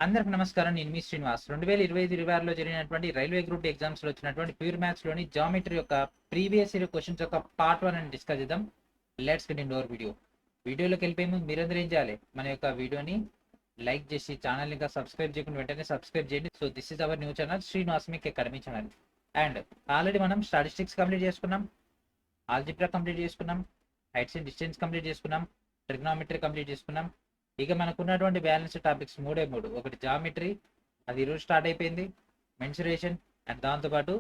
అందరికి నమస్కారం. నేను మీ శ్రీనివాస్. 2025-26లో జరిగినటువంటి రైల్వే గ్రూప్ ఎగ్జామ్స్ లో వచ్చినటువంటి ప్యూర్ మ్యాథ్స్ లోని జామెట్రీ యొక్క ప్రీవియస్ ఇయర్ క్వశ్చన్స్ యొక్క పార్ట్ 1 అని డిస్కస్ చేద్దాం. లెట్స్ గెట్ ఇన్ అవర్ వీడియోలోకి వెళ్ళిపోయి ముందు మీరందరూ ఏం చేయాలి, మన యొక్క వీడియోని లైక్ చేసి ఛానల్ ఇంకా సబ్స్క్రైబ్ చేయకుండా వెంటనే సబ్స్క్రైబ్ చేయండి. So this is our new channel Srinivas మీకు అకాడమీ ఛానల్. అండ్ ఆల్రెడీ మనం స్టాటిస్టిక్స్ కంప్లీట్ చేసుకున్నాం, ఆల్జిబ్రా కంప్లీట్ చేసుకున్నాం, హైట్స్ అండ్ డిస్టెన్స్ కంప్లీట్ చేసుకున్నాం, ట్రిగ్నోమెట్రీ కంప్లీట్ చేసుకున్నాం. ఇక మనకు ఉన్నటువంటి బ్యాలెన్స్ టాపిక్స్ మూడే మూడు. ఒకటి జామెట్రీ, అది ఈరోజు స్టార్ట్ అయిపోయింది, మెన్సురేషన్, అండ్ దాంతోపాటు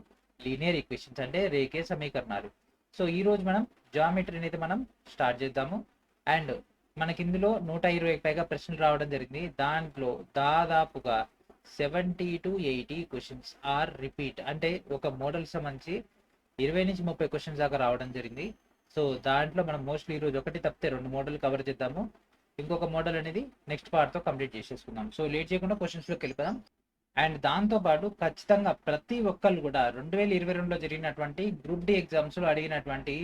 లీనియర్ ఈక్వేషన్స్ అంటే రేఖీయ సమీకరణాలు. సో ఈ రోజు మనం జామెట్రీని అయితే మనం స్టార్ట్ చేద్దాము. అండ్ మనకి ఇందులో 120కి పైగా ప్రశ్నలు రావడం జరిగింది. దాంట్లో దాదాపుగా 70 to 80 క్వశ్చన్స్ ఆర్ రిపీట్, అంటే ఒక మోడల్ సంబంధించి 20 నుంచి 30 క్వశ్చన్స్ దాకా రావడం జరిగింది. సో దాంట్లో మనం మోస్ట్లీ ఈరోజు ఒకటి తప్పితే 2 మోడల్ కవర్ చేద్దాము. ఇంకొక మోడల్ అనేది నెక్స్ట్ పార్ట్తో కంప్లీట్ చేసేసుకుందాం. సో లేట్ చేయకుండా క్వశ్చన్స్లోకి వెళ్ళిపోదాం. అండ్ దాంతోపాటు ఖచ్చితంగా ప్రతి ఒక్కళ్ళు కూడా 2022లో జరిగినటువంటి గ్రూప్ డి ఎగ్జామ్స్లో అడిగినటువంటి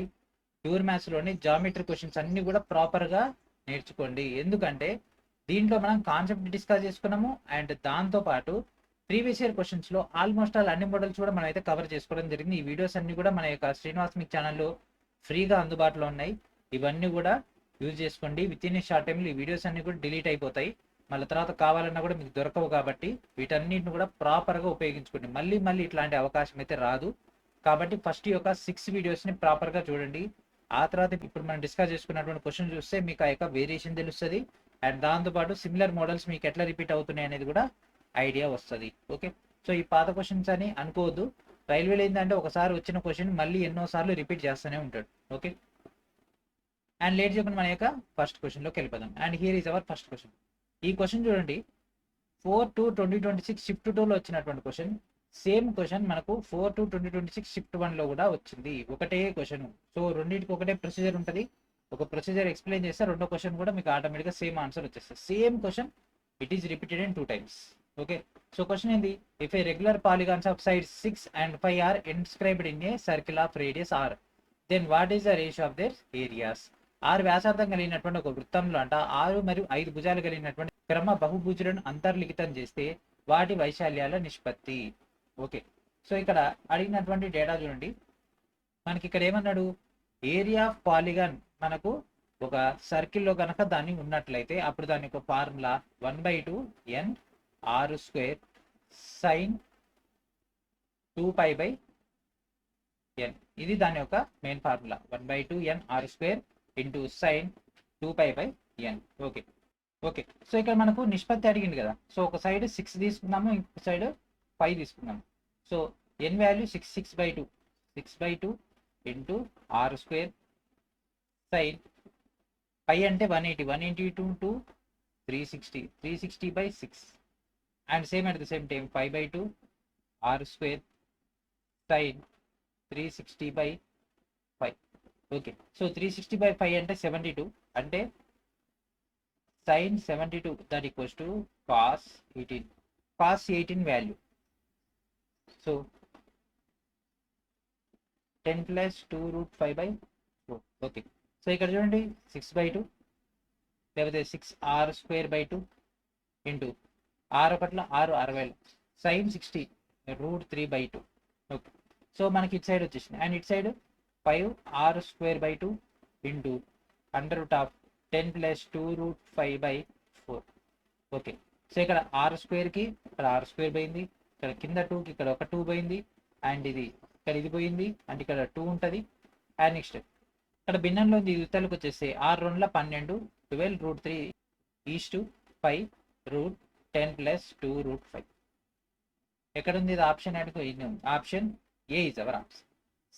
ప్యూర్ మ్యాథ్స్లోని జామెట్రీ క్వశ్చన్స్ అన్ని కూడా ప్రాపర్గా నేర్చుకోండి. ఎందుకంటే దీంట్లో మనం కాన్సెప్ట్ డిస్కస్ చేసుకున్నాము. అండ్ దాంతోపాటు ప్రీవియస్ ఇయర్ క్వశ్చన్స్లో ఆల్మోస్ట్ ఆల్ అన్ని మోడల్స్ కూడా మనం అయితే కవర్ చేసుకోవడం జరిగింది. ఈ వీడియోస్ అన్ని కూడా మన యొక్క శ్రీనివాస్ మీకు ఛానల్లో ఫ్రీగా అందుబాటులో ఉన్నాయి. ఇవన్నీ కూడా యూజ్ చేసుకోండి. విత్ ఇన్ ఏ షార్ట్ టైంలో ఈ వీడియోస్ అన్ని కూడా డిలీట్ అయిపోతాయి, మళ్ళీ తర్వాత కావాలన్నా కూడా మీకు దొరకవు. కాబట్టి వీటన్నిటిని కూడా ప్రాపర్గా ఉపయోగించుకోండి. మళ్ళీ మళ్ళీ ఇట్లాంటి అవకాశం అయితే రాదు. కాబట్టి ఫస్ట్ ఈ యొక్క 6 వీడియోస్ని ప్రాపర్గా చూడండి. ఆ తర్వాత ఇప్పుడు మనం డిస్కస్ చేసుకున్నటువంటి క్వశ్చన్ చూస్తే మీకు ఆ యొక్క వేరియేషన్ తెలుస్తుంది. అండ్ దాంతోపాటు సిమిలర్ మోడల్స్ మీకు ఎట్లా రిపీట్ అవుతున్నాయి అనేది కూడా ఐడియా వస్తుంది. ఓకే, సో ఈ పాత క్వశ్చన్స్ అని అనుకోవద్దు. రైల్వేలో ఏంటంటే ఒకసారి వచ్చిన క్వశ్చన్ మళ్ళీ ఎన్నోసార్లు రిపీట్ చేస్తూనే ఉంటాడు. ఓకే, అండ్ లేట్ చేయకుండా మన యొక్క ఫస్ట్ క్వశ్చన్లోకి వెళ్ళిపోదాం. And here is our first question. ఈ క్వశ్చన్ చూడండి, 4/2/2026 షిఫ్ట్ 2లో వచ్చినటువంటి క్వశ్చన్. సేమ్ క్వశ్చన్ మనకు 4/2/2026 షిఫ్ట్ 1లో కూడా వచ్చింది. ఒకటే క్వశ్చన్. సో రెండింటికి ఒకటే ప్రొసీజర్ ఉంటుంది. ఒక ప్రొసీజర్ ఎక్స్ప్లెయిన్ చేస్తే రెండో క్వశ్చన్ కూడా మీకు ఆటోమేటిక్గా సేమ్ ఆన్సర్ వచ్చేస్తుంది. Same question, it is repeated in 2 times. Okay, so question ఏంది? If a regular polygons of sides 6 and 5 are inscribed in a circle of radius r, then what is the ratio of their areas? 6 వ్యాసార్థం కలిగినటువంటి ఒక వృత్తంలో 6 మరియు 5 భుజాలు కలిగినటువంటి క్రమ బహుభుజులను అంతర్లిఖితం చేస్తే వాటి వైశాల్యాల నిష్పత్తి. ఓకే, సో ఇక్కడ అడిగినటువంటి డేటా చూడండి. మనకి ఇక్కడ ఏమన్నాడు? ఏరియా ఆఫ్ పాలిగాన్ మనకు ఒక సర్కిల్లో కనుక దాన్ని ఉన్నట్లయితే అప్పుడు దాని యొక్క formula 1/2 n r² sin 2π/n. ఇది దాని యొక్క main formula, 1/2 n r² into sin 2π/n. Okay okay, so ఇక్కడ మనకు నిష్పత్తి అడిగింది కదా. సో ఒక సైడ్ 6 తీసుకున్నాము, ఇంకొక సైడ్ 5 తీసుకున్నాము. So n value 6/2 into r² sin పై అంటే 180 into 360/6. And same at the same time 5/2 r² sin 360/5. Okay, so 360/5 అంటే 72, అంటే sin 72 that equals to cos 18 value. So 10 + 2√5/4. Okay, so ఇక్కడ చూడండి 6/2 లేకపోతే 6r²/2 into r1 6 60 sin 60 √3/2. Okay, so మనకి ఇటు side వచ్చేసింది. And ఇటు side 5r²/2 into √10 + 2√5/4. Okay, so ఇక్కడ r²కి ఇక్కడ r² పోయింది, ఇక్కడ కింద 2కి ఇక్కడ ఒక 2 పోయింది, అండ్ ఇది ఇక్కడ ఇది పోయింది, అంటే ఇక్కడ 2 ఉంటుంది. అండ్ నెక్స్ట్ ఇక్కడ భిన్నంలో ఇది యువతలకు వచ్చేస్తే 6 2 12 12√3 5 √10 + 2√5. ఎక్కడ ఉంది ఇది? ఆప్షన్ అడుగు, ఇది ఉంది. Option A is our answer.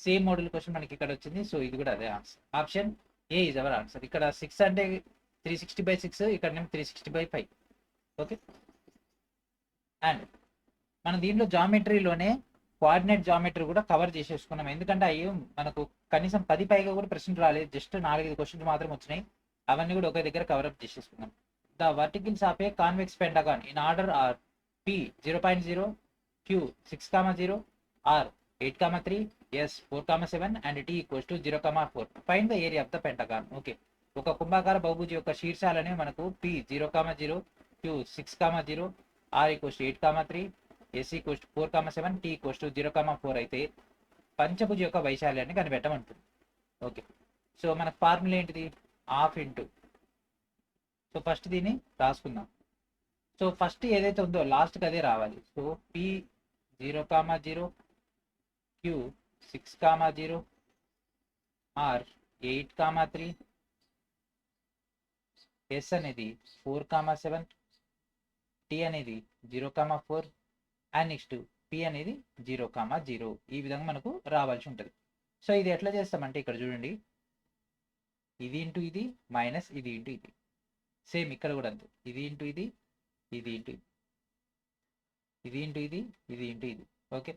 Same model question మనకి ఇక్కడ వచ్చింది. సో ఇది కూడా అదే answer. Option A is our answer. ఇక్కడ 6 అంటే 360/6, ఇక్కడ 360/5. ఓకే, అండ్ మనం దీంట్లో జామెట్రీలోనే కోఆర్డినేట్ జామెట్రీ కూడా కవర్ చేసేసుకున్నాం. ఎందుకంటే అవి మనకు కనీసం 10 పైగా కూడా ప్రశ్నలు రాలేదు, జస్ట్ 4-5 క్వశ్చన్స్ మాత్రం వచ్చినాయి. అవన్నీ కూడా ఒకే దగ్గర కవరప్ చేసేసుకున్నాం. The verticals of A convex pentagon in order or p 0.0, q 6,0, r 8,3, s 4,7 and t = 0,4. Find the area of the pentagon. Okay, ఒక కుంభాకార బహుభుజి యొక్క శీర్షాలనే మనకు p 0,0, q 6,0, R equals to 8,3, S equals to 4,7, T equals to 0,4 అయితే పంచభుజ యొక్క వైశాల్యాన్ని కనిపెట్టమంటుంది. Okay, so మన formula ఏంటిది? Half into, so first దీన్ని రాసుకుందాం. సో ఫస్ట్ ఏదైతే ఉందో లాస్ట్కి అదే రావాలి. So P 0,0, Q 6,0, R 8,3, S అనేది 4,7, T అనేది 0,4 అండ్ నెక్స్ట్ P అనేది 0,0. ఈ విధంగా మనకు రావాల్సి ఉంటుంది. సో ఇది ఎట్లా చేస్తామంటే ఇక్కడ చూడండి, ఇది ఇంటూ ఇది మైనస్ ఇది ఇంటూ ఇది. సేమ్ ఇక్కడ కూడా అంతే, ఇది ఇంటూ ఇది, ఇది ఇంటూ ఇది, ఇది ఇంటూ ఇది, ఇది ఇంటూ ఇది. ఓకే,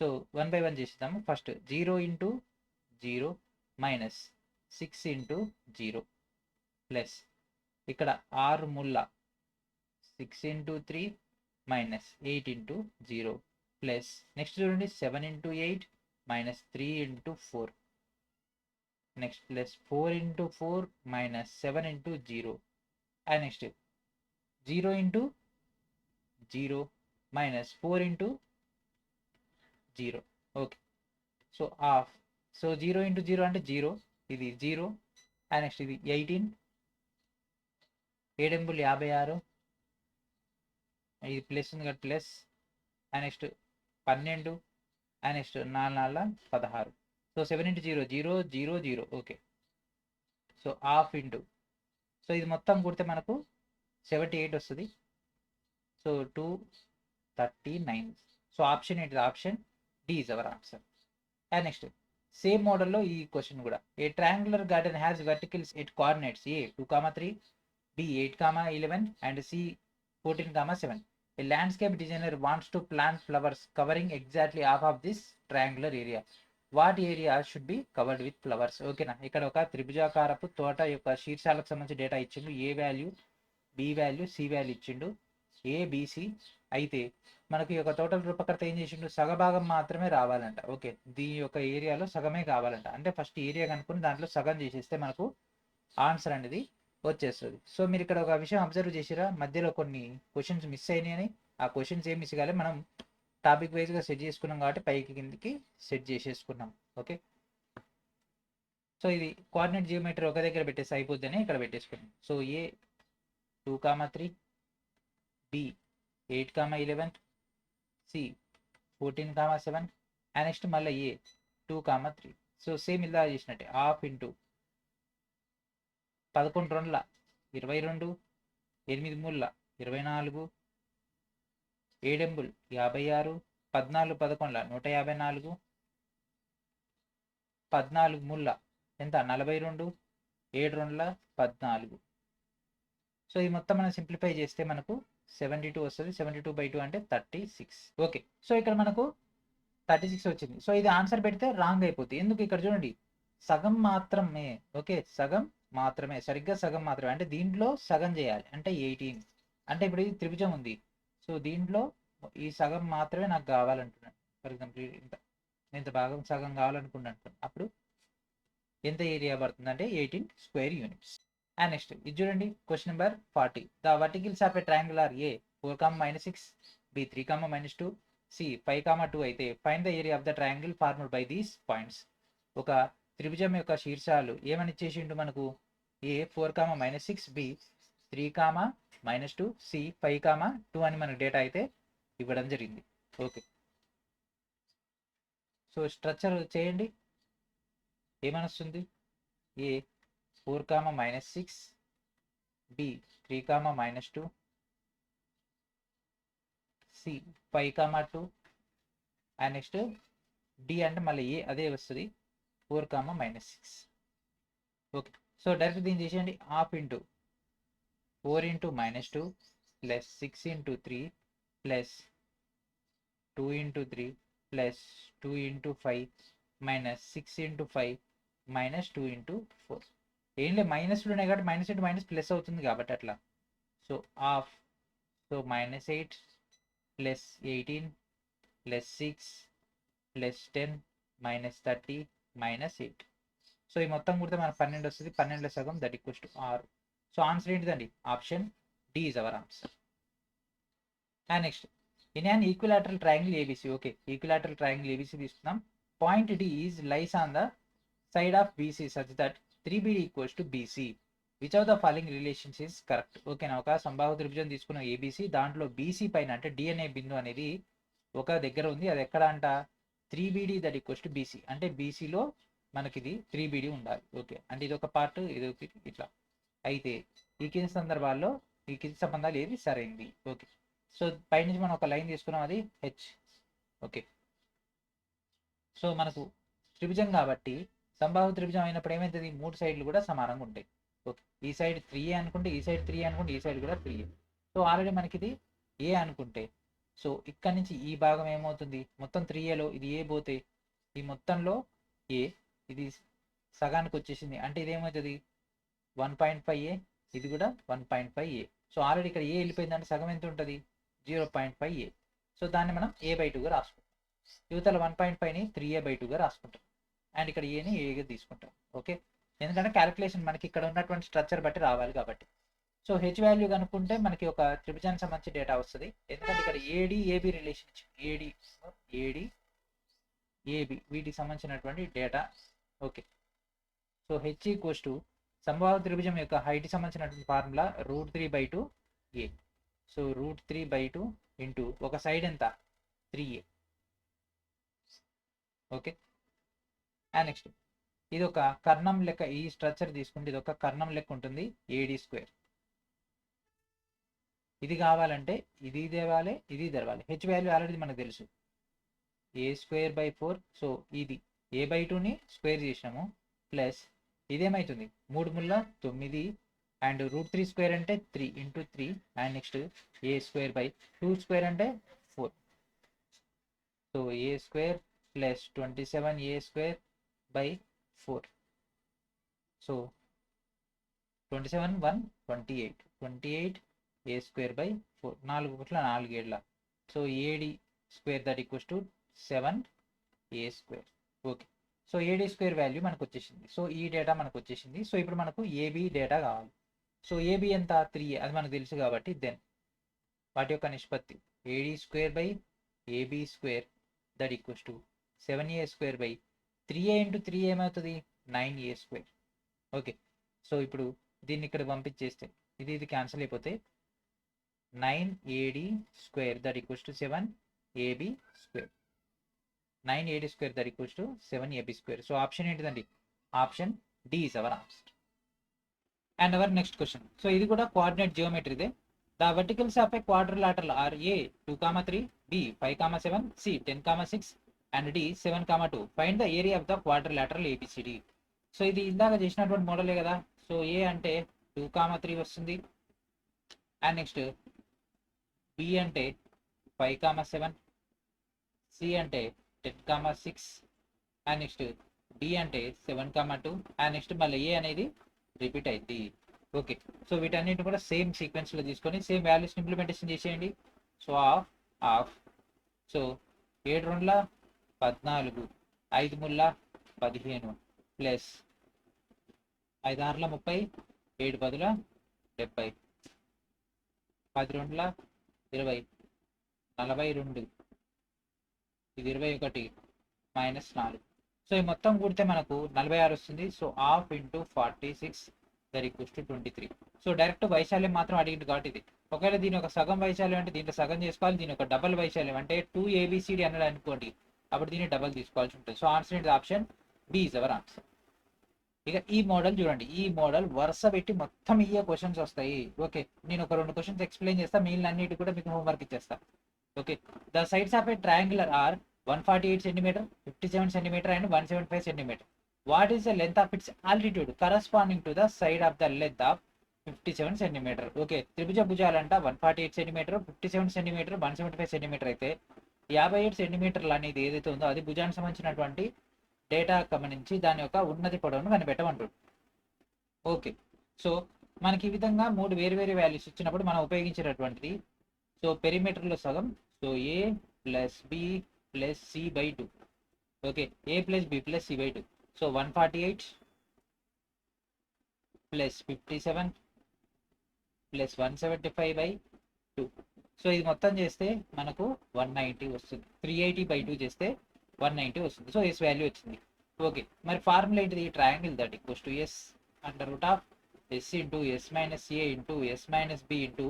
సో 1 by 1 చేసేద్దాము. First 0 into 0 minus 6 into 0 plus ఇక్కడ 6 ముళ్ళ 6 into 3 minus 8 into 0 plus next చూడండి 7 into 8 minus 3 into 4 next plus 4 into 4 minus 7 into 0 and next 0 into 0 minus 4 into 0. Okay, so half. So 0 into 0 అంటే 0, ఇది 0 and next ఇది 18, 7 56, ఇది plus ఉంది కదా plus and next 12 and next 4 16. So 7 into 0 0 0 0. Okay, so half into, so ఇది మొత్తం కుడితే మనకు 78 వస్తుంది. సో 239. సో ఆప్షన్ ఏంటిది? Option D is our answer. And next same మోడల్లో ఈ క్వశ్చన్ కూడా, a triangular garden has verticals at coordinates A 2,3, B 8,11 and C 14,7. A landscape designer wants to plant flowers covering exactly half of this triangular area. What area should be covered with flowers? ఓకేనా, ఇక్కడ ఒక త్రిభుజాకారపు తోట యొక్క శీర్షాలకు సంబంధించి data ఇచ్చిండు. A value, B value, C value ఇచ్చిండు, ABC. అయితే మనకి ఒక టోటల్ రూపకర్త ఏం చేసిండు? సగభాగం మాత్రమే రావాలంట. ఓకే, దీని యొక్క ఏరియాలో సగమే కావాలంట. అంటే ఫస్ట్ ఏరియా కనుక్కొని దాంట్లో సగం చేసేస్తే మనకు ఆన్సర్ అనేది వచ్చేస్తుంది. సో మీరు ఇక్కడ ఒక విషయం అబ్జర్వ్ చేసిరా, మధ్యలో కొన్ని క్వశ్చన్స్ మిస్ అయినాయని. ఆ క్వశ్చన్స్ ఏం మిస్ కాలే, మనం టాపిక్ వైజ్గా సెట్ చేసుకున్నాం కాబట్టి పైకి కిందికి సెట్ చేసేసుకున్నాం. ఓకే, సో ఇది కోఆర్డినేట్ జియోమెట్రీ ఒక దగ్గర పెట్టేసి అయిపోద్దని ఇక్కడ పెట్టేసుకున్నాం. So A 2,3, B 8,11, C 14,7 and next మళ్ళీ ఏ 2,3. సో సేమ్ ఇలా చేసినట్టే, హాఫ్ ఇంటూ 11 2 22, 8 3 24, 7 56, 14 11 154, 14 3 ఎంత 42, 7 2 14. సో ఇది మొత్తం మనం సింప్లిఫై చేస్తే మనకు 72 వస్తుంది. 72/2 అంటే 36. ఓకే, సో ఇక్కడ మనకు 36 వచ్చింది. సో ఇది ఆన్సర్ పెడితే రాంగ్ అయిపోతుంది. ఎందుకు? ఇక్కడ చూడండి, సగం మాత్రమే. ఓకే, సగం మాత్రమే, సరిగ్గా సగం మాత్రమే. అంటే దీంట్లో సగం చేయాలి అంటే 18. అంటే ఇప్పుడు ఇది త్రిభుజం ఉంది, సో దీంట్లో ఈ సగం మాత్రమే నాకు కావాలంటున్నాను. ఫర్ ఎగ్జాంపుల్ ఇంత భాగం సగం కావాలనుకుంటున్నాను. అప్పుడు ఎంత ఏరియా పడుతుంది అంటే 18 స్క్వేర్ యూనిట్స్. అండ్ నెక్స్ట్ ఇది చూడండి, question number 40. The verticals of a triangular A 4,-6, B 3,-2, C 5,2 అయితే find the area of the triangle formed by these points. ఒక త్రిభుజం యొక్క శీర్షాలు ఏమని ఇచ్చేసిండు మనకు? ఏ 4,-6, బి 3,-2, సి 5,2 అని మనకు డేటా అయితే ఇవ్వడం జరిగింది. ఓకే, సో స్ట్రక్చర్ చేయండి, ఏమనొస్తుంది? A 4,-6, B 3,-2, C 5,2 and next D అంటే మళ్ళీ ఏ అదే వస్తుంది 4,-6. ఓకే, సో డైరెక్ట్ దీన్ని చేసేయండి. Half into 4 into -2 plus 6 into 3 plus 2 into 3 plus 2 into 5 minus 6 into 5 minus 2 into 4. ఏం లేదు, మైనస్లు ఉన్నాయి కాబట్టి మైనస్ ఇంటూ మైనస్ ప్లస్ అవుతుంది కాబట్టి అట్లా. So half, so -8 plus 18 plus 6 plus 10 minus 30 minus 8. So ఈ మొత్తం కుడితే మనకు 12 వస్తుంది. 12 సగం that equals to 6. So answer ఏంటిదండి? Option D is our answer. And next in an equilateral triangle ABC. Okay, equilateral triangle ABC తీసుకున్నాం. Point D is lies on the side of BC such that 3BD equals to BC. Which of the following relations is correct. ఓకేనా, ఒక సంబాహు త్రిభుజం తీసుకున్న ABC, దాంట్లో BC పైన అంటే D అనే బిందు అనేది ఒక దగ్గర ఉంది. అది ఎక్కడ అంట 3BD that equals to BC. అంటే బీసీలో మనకి ఇది 3BD ఉండాలి. ఓకే, అంటే ఇది ఒక పార్ట్, ఇది ఇట్లా. అయితే ఈ కింది సందర్భాల్లో ఈ కింది సంబంధాలు ఏది సరైంది. ఓకే, సో పైనుంచి మనం ఒక లైన్ తీసుకున్నాం, అది హెచ్. ఓకే, సో మనకు త్రిభుజం కాబట్టి సంబాహు త్రిభుజం అయినప్పుడు ఏమైతుంది, 3 సైడ్లు కూడా సమానంగా ఉంటాయి. ఓకే, ఈ సైడ్ 3A అనుకుంటే, ఈ సైడ్ 3A అనుకుంటే, ఈ సైడ్ కూడా 3A. సో ఆల్రెడీ మనకి ఇది ఏ అనుకుంటే, సో ఇక్కడ నుంచి ఈ భాగం ఏమవుతుంది, మొత్తం 3Aలో ఇది ఏ పోతే ఈ మొత్తంలో ఏ, ఇది సగానికి వచ్చేసింది అంటే ఇది ఏమవుతుంది 1.5A, ఇది కూడా 1.5A. సో ఆల్రెడీ ఇక్కడ ఏ వెళ్ళిపోయిందంటే సగం ఎంత ఉంటుంది 0.5A. సో దాన్ని మనం A/2గా రాసుకుంటాం. యువతల 1.5ని 3A/2గా రాసుకుంటాం. అండ్ ఇక్కడ ఏని ఏగా తీసుకుంటాం. ఓకే, ఎందుకంటే క్యాలిక్యులేషన్ మనకి ఇక్కడ ఉన్నటువంటి స్ట్రక్చర్ బట్టి రావాలి కాబట్టి. సో హెచ్ వాల్యూ కనుక్కుంటే మనకి ఒక త్రిభుజానికి సంబంధించి డేటా వస్తుంది. ఎందుకంటే ఇక్కడ AD AB relation AD AB వీటికి సంబంధించినటువంటి data. Okay, so H equals to సంభావ్య త్రిభుజం యొక్క హైట్ సంబంధించినటువంటి ఫార్ములా √3/2A. సో √3/2 ఇంటూ ఒక సైడ్ ఎంత 3A. ఓకే, అండ్ నెక్స్ట్ ఇది ఒక కర్ణం లెక్క, ఈ స్ట్రక్చర్ తీసుకుంటే ఇది ఒక కర్ణం లెక్క ఉంటుంది AD². ఇది కావాలంటే ఇది తెవాలి, ఇది తెరవాలి. హెచ్ వాల్యూ ఆల్రెడీ మనకు తెలుసు A²/4. సో ఇది A/2ని స్క్వేర్ చేసినాము, ప్లస్ ఇదేమవుతుంది 3 ముళ్ళ 9 అండ్ √3² అంటే 3 × 3 అండ్ నెక్స్ట్ A²/2² అంటే 4. So A² plus 27A²/4. So 27 1 28 A²/4 4 పుట్ల 4 ఏళ్ళ. So AD² that equals to 7A². Okay, so AD² value మనకు వచ్చేసింది. సో ఈ డేటా మనకు వచ్చేసింది. సో ఇప్పుడు మనకు AB డేటా కావాలి. సో AB ఎంత 3A, అది మనకు తెలుసు కాబట్టి దెన్ వాటి యొక్క నిష్పత్తి AD²/AB² that equals to 7A²/3A × 3 ఏమవుతుంది 9A². ఓకే, సో ఇప్పుడు దీన్ని ఇక్కడ పంపించేస్తే ఇది క్యాన్సిల్ అయిపోతే 9AD² that equals to 7AB². 9AD² that equals to 7AB². So option ఏంటిదండి, option D is our answer. And our next question. So ఇది కూడా coordinate జియోమెట్రీదే. The verticals of a quadrilateral are A 2,3, B 5,7, C 10,6 and D 7,2. Find the area of the quadrilateral ABCD. So ఇది ఇందాక చేసినటువంటి మోడలే కదా. So ఏ అంటే 2,3 వస్తుంది, and next B అంటే 5,7, C అంటే 10,6 అండ్ నెక్స్ట్ D అంటే 7,2 అండ్ నెక్స్ట్ మళ్ళీ ఏ అనేది రిపీట్ అయింది. ఓకే, సో వీటన్నిటిని కూడా సేమ్ సీక్వెన్స్లో తీసుకొని సేమ్ వాల్యూస్ ఇంప్లిమెంటేషన్ చేసేయండి. సో ఆఫ్ సో 7 2 14, 5 3 15 ప్లస్ 5 6 30, 7 10 70, 10 2 20, 42, ఇది 21 -4. సో ఈ మొత్తం కూడితే మనకు 46 వస్తుంది. So half into 46 that equals to 23. So direct వైశాల్యం మాత్రం అడిగింది కాబట్టి ఇది. ఒకవేళ దీని ఒక సగం వైశాల్యం అంటే దీంట్లో సగం చేసుకోవాలి, దీని ఒక డబల్ వైశాల్యం అంటే 2ABCD అన్నది అనుకోండి, అప్పుడు దీన్ని డబల్ తీసుకోవాల్సి ఉంటుంది. సో ఆన్సర్ ఏంటి, option B is our answer. ఇక ఈ మోడల్ చూడండి, ఈ మోడల్ వరుస పెట్టి మొత్తం ఇయే క్వశ్చన్స్ వస్తాయి. ఓకే, నేను ఒక 2 క్వశ్చన్స్ ఎక్స్ప్లెయిన్ చేస్తా, మిగిలిన అన్నిటి కూడా మీకు హోంవర్క్ ఇచ్చేస్తా. Okay, the sides of a triangular are 148 cm, 57 cm and 175 cm. What is the length of its altitude corresponding to the side of the length of 57 cm? Okay, త్రిభుజ భుజాలంట 148 cm, 57 cm, 175 cm అయితే 58 cm అనేది ఏదైతే ఉందో అది భుజానికి సంబంధించినటువంటి data గమనించి దాని యొక్క ఉన్నతి పొడవును కనిపెట్టమంటుంది. ఓకే, సో మనకి ఈ విధంగా 3 వేరు వాల్యూస్ ఇచ్చినప్పుడు మనం ఉపయోగించేటటువంటిది సో పెరిమీటర్లో సగం. So A + B + C/2. Okay, A + B + C/2. So 148 + 57 + 175/2. So ఇది మొత్తం చేస్తే మనకు 190 వస్తుంది. 380/2 చేస్తే 190 వస్తుంది. సో ఎస్ వాల్యూ వచ్చింది. ఓకే, మరి ఫార్ములా ఏంటిది? Triangle that equals to S under root of S into S minus A into S minus B into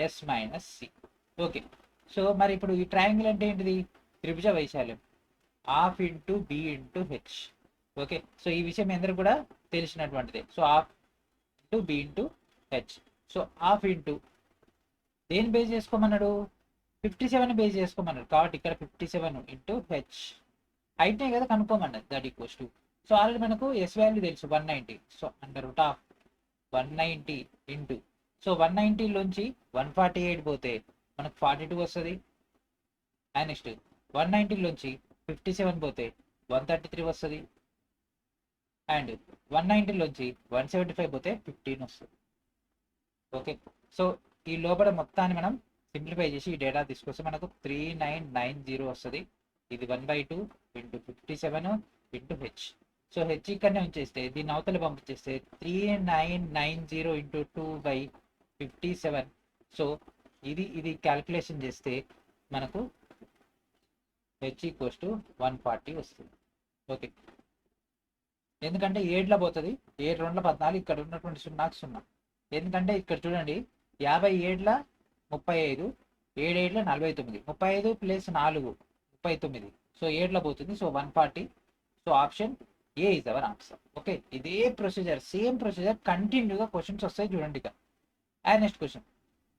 S minus C. Okay, so మరి ఇప్పుడు ఈ ట్రయాంగిల్ అంటే ఏంటిది? త్రిభుజ వైశాల్యం half into B into H. Okay, so ఈ విషయం అందరూ కూడా తెలిసినటువంటిదే. So half into B into H. So half ఇంటూ దేని బేస్ చేసుకోమన్నాడు? 57 బేస్ చేసుకోమన్నాడు. కాబట్టి ఇక్కడ 57 ఇంటూ హెచ్ హైట్నే కదా కనుక్కోమన్నది. That equals to, so already మనకు ఎస్ వాల్యూ తెలుసు 190. So under root of 190 into, so 190 లోంచి 148 పోతే మనకు 42 వస్తుంది. అండ్ నెక్స్ట్ 190 లోంచి 57 పోతే 133 వస్తుంది. అండ్ 190 లోంచి 175 పోతే 15 వస్తుంది. ఓకే, సో ఈ లోపల మొత్తాన్ని మనం సింప్లిఫై చేసి ఈ డేటా తీసుకొస్తే మనకు 3990 వస్తుంది. ఇది 1/2 into 57 into H. So H ఇక్కడనే ఉంచేస్తే దీన్ని అవతల పంపించేస్తే 3990 ఇంటూ 2/57. సో ఇది క్యాల్కులేషన్ చేస్తే మనకు హెచ్ ఈక్వల్స్ టు 140 వస్తుంది. ఓకే, ఎందుకంటే 7లో పోతుంది, 7 2 14, ఇక్కడ ఉన్నటువంటి 0 ఎందుకంటే ఇక్కడ చూడండి 57 35, 7 49, 35 ప్లస్ 4 39. సో 7లో పోతుంది. So 140. So option A is our answer. Okay, ఇదే ప్రొసీజర్, సేమ్ ప్రొసీజర్ కంటిన్యూగా క్వశ్చన్స్ వస్తాయి చూడండి. ఇక అండ్ నెక్స్ట్ క్వశ్చన్,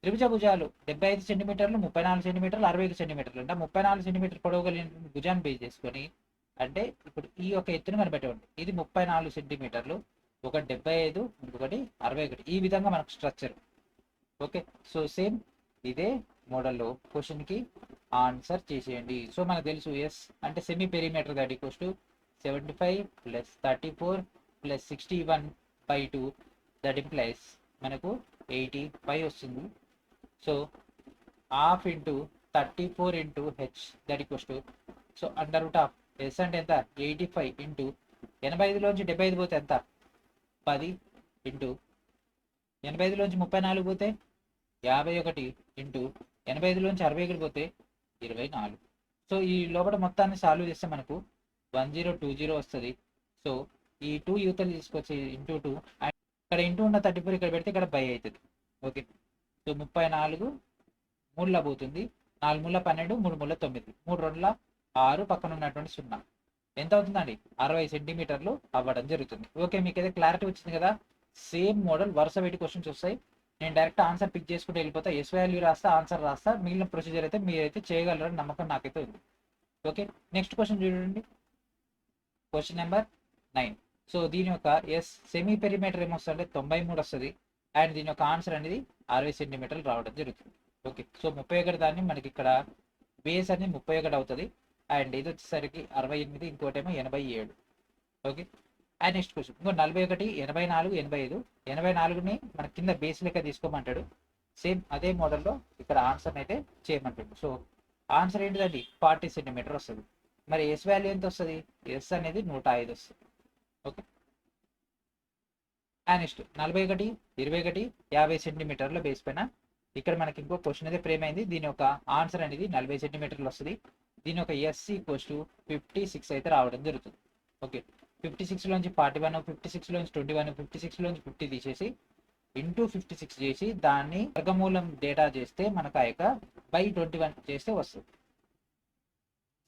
త్రిభుజ భుజాలు 75 సెంటీమీటర్లు, 34 సెంటీమీటర్లు, 65 సెంటీమీటర్లు. అంటే 34 సెంటీమీటర్ పొడవు కలిగిన భుజాన్ని బేస్ చేసుకొని, అంటే ఇప్పుడు ఈ యొక్క ఎత్తును కనిపెట్టండి. ఇది 34 సెంటీమీటర్లు, ఒకటి 75, ఇంకొకటి 61. ఈ విధంగా మనకు స్ట్రక్చర్. ఓకే, సో సేమ్ ఇదే మోడల్లో క్వశ్చన్కి ఆన్సర్ చేసేయండి. సో మనకు తెలుసు ఎస్ అంటే semi perimeter that equals to 75 plus 34 plus 61/2 that implies మనకు 85 వస్తుంది. So half into 34 into H that equals to, so under root of S అంటే ఎంత? 85 ఇంటూ 85లోంచి 75 పోతే ఎంత? 10 ఇంటూ 85లోంచి 34 పోతే 51 ఇంటూ 85లోంచి 61 పోతే 24. సో ఈ లోపల మొత్తాన్ని సాల్వ్ చేస్తే మనకు 1020 వస్తుంది. సో ఈ 2 యూతలు తీసుకొచ్చి ఇంటూ 2, అండ్ ఇక్కడ ఇంటూ ఉన్న 34 ఇక్కడ పెడితే ఇక్కడ బై అవుతుంది. ఓకే, సో 34 3ల పోతుంది, 4 3 12, 3 3 9, 3 2 6, పక్కన ఉన్నటువంటి 0 ఎంత అవుతుందండి? 60 సెంటీమీటర్లు అవ్వడం జరుగుతుంది. ఓకే, మీకు అయితే క్లారిటీ వచ్చింది కదా? సేమ్ మోడల్ వరుస పెట్టి క్వశ్చన్స్ వస్తాయి. నేను డైరెక్ట్ ఆన్సర్ పిక్ చేసుకుంటూ వెళ్ళిపోతా. ఎస్ వాల్యూ రాస్తా, ఆన్సర్ రాస్తా. మిగిలిన ప్రొసీజర్ అయితే మీరైతే చేయగలరని నమ్మకం నాకైతే ఉంది. ఓకే, నెక్స్ట్ క్వశ్చన్ చూడండి. Question number 9. సో దీని యొక్క ఎస్ సెమీ పెరిమీటర్ ఏమొస్తుంది? 93 వస్తుంది. అండ్ దీని యొక్క ఆన్సర్ అనేది 60 సెంటీమీటర్లు రావడం జరుగుతుంది. ఓకే, సో 31 దాన్ని మనకి ఇక్కడ బేస్ అనేది 31 అవుతుంది. అండ్ ఇది వచ్చేసరికి 68, ఇంకోటేమో 87. ఓకే, అండ్ నెక్స్ట్ క్వశ్చన్ ఇంకో 41, 84, 85. 84ని మన కింద బేస్ లెక్క తీసుకోమంటాడు. సేమ్ అదే మోడల్లో ఇక్కడ ఆన్సర్ అయితే చేయమంటాడు. సో ఆన్సర్ ఏంటిదండి? 40 సెంటీమీటర్ వస్తుంది. మరి ఎస్ వాల్యూ ఎంత వస్తుంది? ఎస్ అనేది 105 వస్తుంది. ఓకే, అండ్ నెక్స్ట్ 41, 21, 50 సెంటీమీటర్ల బేస్ పైన ఇక్కడ మనకి ఇంకో క్వశ్చన్ అయితే ఫ్రేమ్ అయింది. దీని యొక్క ఆన్సర్ అనేది 40 సెంటీమీటర్లు వస్తుంది. దీని యొక్క ఎస్ ఈక్వల్స్ టు 56 అయితే రావడం జరుగుతుంది. ఓకే, 56లోంచి 41, 56లోంచి 21, 56లోంచి 50 తీసేసి ఇంటూ 56 చేసి దాన్ని వర్గమూలం డేటా చేస్తే మనకు ఆ యొక్క బై 21 చేస్తే వస్తుంది.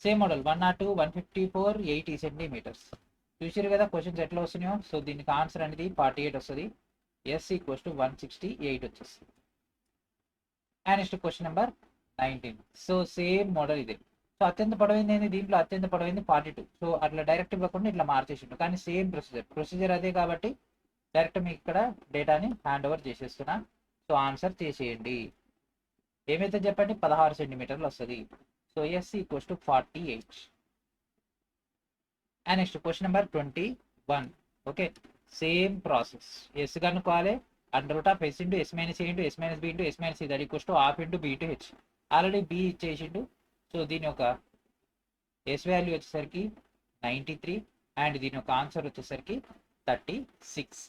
Same model 102, 154, 80 centimetres. చూసారు కదా క్వశ్చన్స్ ఎట్లా వస్తున్నాయో. సో దీనికి ఆన్సర్ అనేది 48 వస్తుంది. ఎస్ ఈక్వల్స్ టు 168 వచ్చేస్తుంది. And next question number 19. So same model ఇదే. సో అత్యంత పొడవైంది ఏంది? దీంట్లో అత్యంత పొడవైంది 42. సో అట్లా డైరెక్ట్ ఇవ్వకుండా ఇట్లా మార్చేసిండు, కానీ సేమ్ ప్రొసీజర్ అదే కాబట్టి డైరెక్ట్ మీకు ఇక్కడ డేటాని హ్యాండ్ ఓవర్ చేసేస్తున్నా. సో ఆన్సర్ చేసేయండి. ఏమైతే చెప్పండి? 16 సెంటీమీటర్లు వస్తుంది. So S equals to 48. And next question number 21. Okay, same process. S కనుక్కోవాలి. Under root of S into S minus A into S minus B into S minus C that equals to half into B into H. Already B ఇచ్చేసిండు. So దీని యొక్క S value వచ్చేసరికి 93 and దీని యొక్క answer వచ్చేసరికి 36.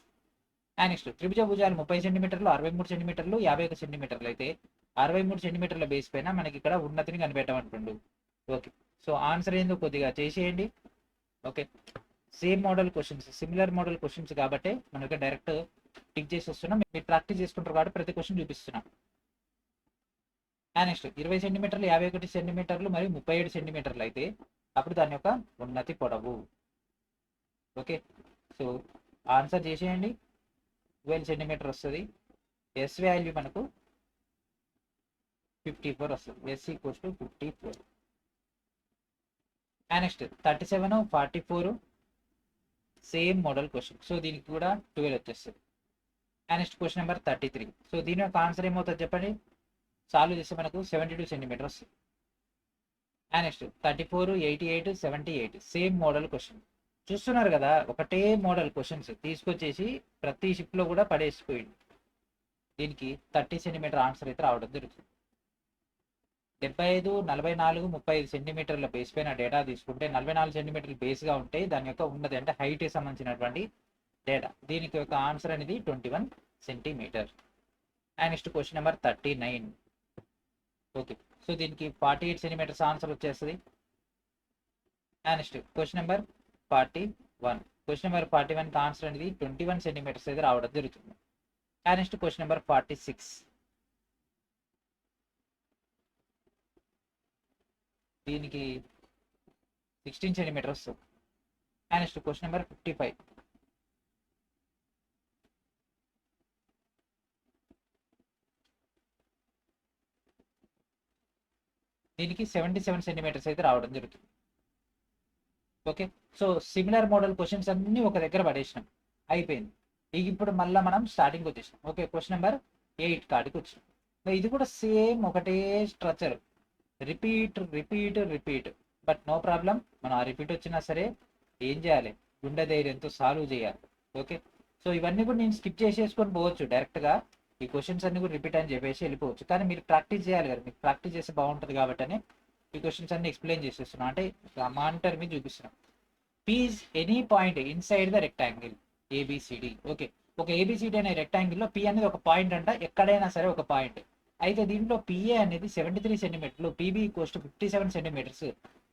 And next త్రిభుజ భుజాలు 30 సెంటీమీటర్లు, 63 సెంటీమీటర్లు, 51 సెంటీమీటర్లు అయితే 63 సెంటీమీటర్ల బేస్ పైన మనకి ఇక్కడ ఉన్నతిని కనిపెట్టమంటుండు. ఓకే, సో ఆన్సర్ ఏందో కొద్దిగా చేసేయండి. Okay, same model questions, similar model questions కాబట్టి మనకి డైరెక్ట్ టిక్ చేసి వస్తున్నాం. మీరు ప్రాక్టీస్ చేసుకుంటారు కాబట్టి ప్రతి క్వశ్చన్ చూపిస్తున్నాం. నెక్స్ట్ 20 సెంటీమీటర్లు, 51 సెంటీమీటర్లు మరియు 37 సెంటీమీటర్లు అయితే అప్పుడు దాని యొక్క ఉన్నతి పొడవు. ఓకే, సో ఆన్సర్ చేసేయండి. 12 సెంటీమీటర్ వస్తుంది. ఎస్ వాల్యూ మనకు 54 వస్తుంది. Yes equals to 54. Next 37, 44 same model question. So దీనికి కూడా 12 వచ్చేస్తుంది. Next question number 33. సో దీని యొక్క ఆన్సర్ ఏమవుతుంది చెప్పండి. సాల్వ్ చేస్తే మనకు 72 సెంటీమీటర్ వస్తుంది. Next 34, 88, 78 same model question. చూస్తున్నారు కదా, ఒకటే మోడల్ క్వశ్చన్స్ తీసుకొచ్చేసి ప్రతి షిప్లో కూడా పడేసిపోయింది. దీనికి 30 సెంటీమీటర్ ఆన్సర్ అయితే రావడం జరుగుతుంది. 75, 44, 35 సెంటీమీటర్ల బేస్ పైన డేటా తీసుకుంటే 44 సెంటీమీటర్ల బేస్గా ఉంటే దాని యొక్క ఉన్నది అంటే హైట్కి సంబంధించినటువంటి డేటా. దీనికి యొక్క ఆన్సర్ అనేది 21 centimetre. Next question number 39. Okay, so దీనికి 48 సెంటీమీటర్స్ ఆన్సర్ వచ్చేస్తుంది. Next question number 41. Question number 41కి ఆన్సర్ అనేది 21 సెంటీమీటర్స్ అయితే రావడం జరుగుతుంది. Next question number 46. దీనికి 16 సెంటీమీటర్స్ వస్తుంది. Next question number 55. దీనికి 77 సెంటీమీటర్స్ అయితే రావడం జరుగుతుంది. Okay, so similar model questions అన్ని ఒక దగ్గర పడేసినాం, అయిపోయింది. ఇప్పుడు మళ్ళీ మనం స్టార్టింగ్ వచ్చేసినాం. ఓకే, క్వశ్చన్ నెంబర్ 8 కాడికి వచ్చినాం. ఇది కూడా సేమ్ ఒకటే structure, repeat repeat repeat. But no problem, మనం ఆ రిపీట్ వచ్చినా సరే ఏం చేయాలి, గుండె ధైర్యంతో సాల్వ్ చేయాలి. ఓకే, సో ఇవన్నీ కూడా నేను స్కిప్ చేసేసుకొని పోవచ్చు డైరెక్ట్గా. ఈ క్వశ్చన్స్ అన్ని కూడా రిపీట్ అని చెప్పేసి వెళ్ళిపోవచ్చు. కానీ మీరు ప్రాక్టీస్ చేయాలి కదా, మీకు ప్రాక్టీస్ చేస్తే బాగుంటుంది కాబట్టి ఈ క్వశ్చన్స్ అన్ని ఎక్స్ప్లెయిన్ చేసేస్తున్నాం. అంటే మానిటర్ మీద చూపిస్తున్నాం. P is any point inside the rectangle ABCD. Okay, ఒక ఏబిసిడి అనే రెక్టాంగిల్లో పి అనేది ఒక పాయింట్ అంట, ఎక్కడైనా సరే ఒక పాయింట్. అయితే దీంట్లో పిఏ అనేది 73 సెంటీమీటర్లు, PB equals to 57 centimetres,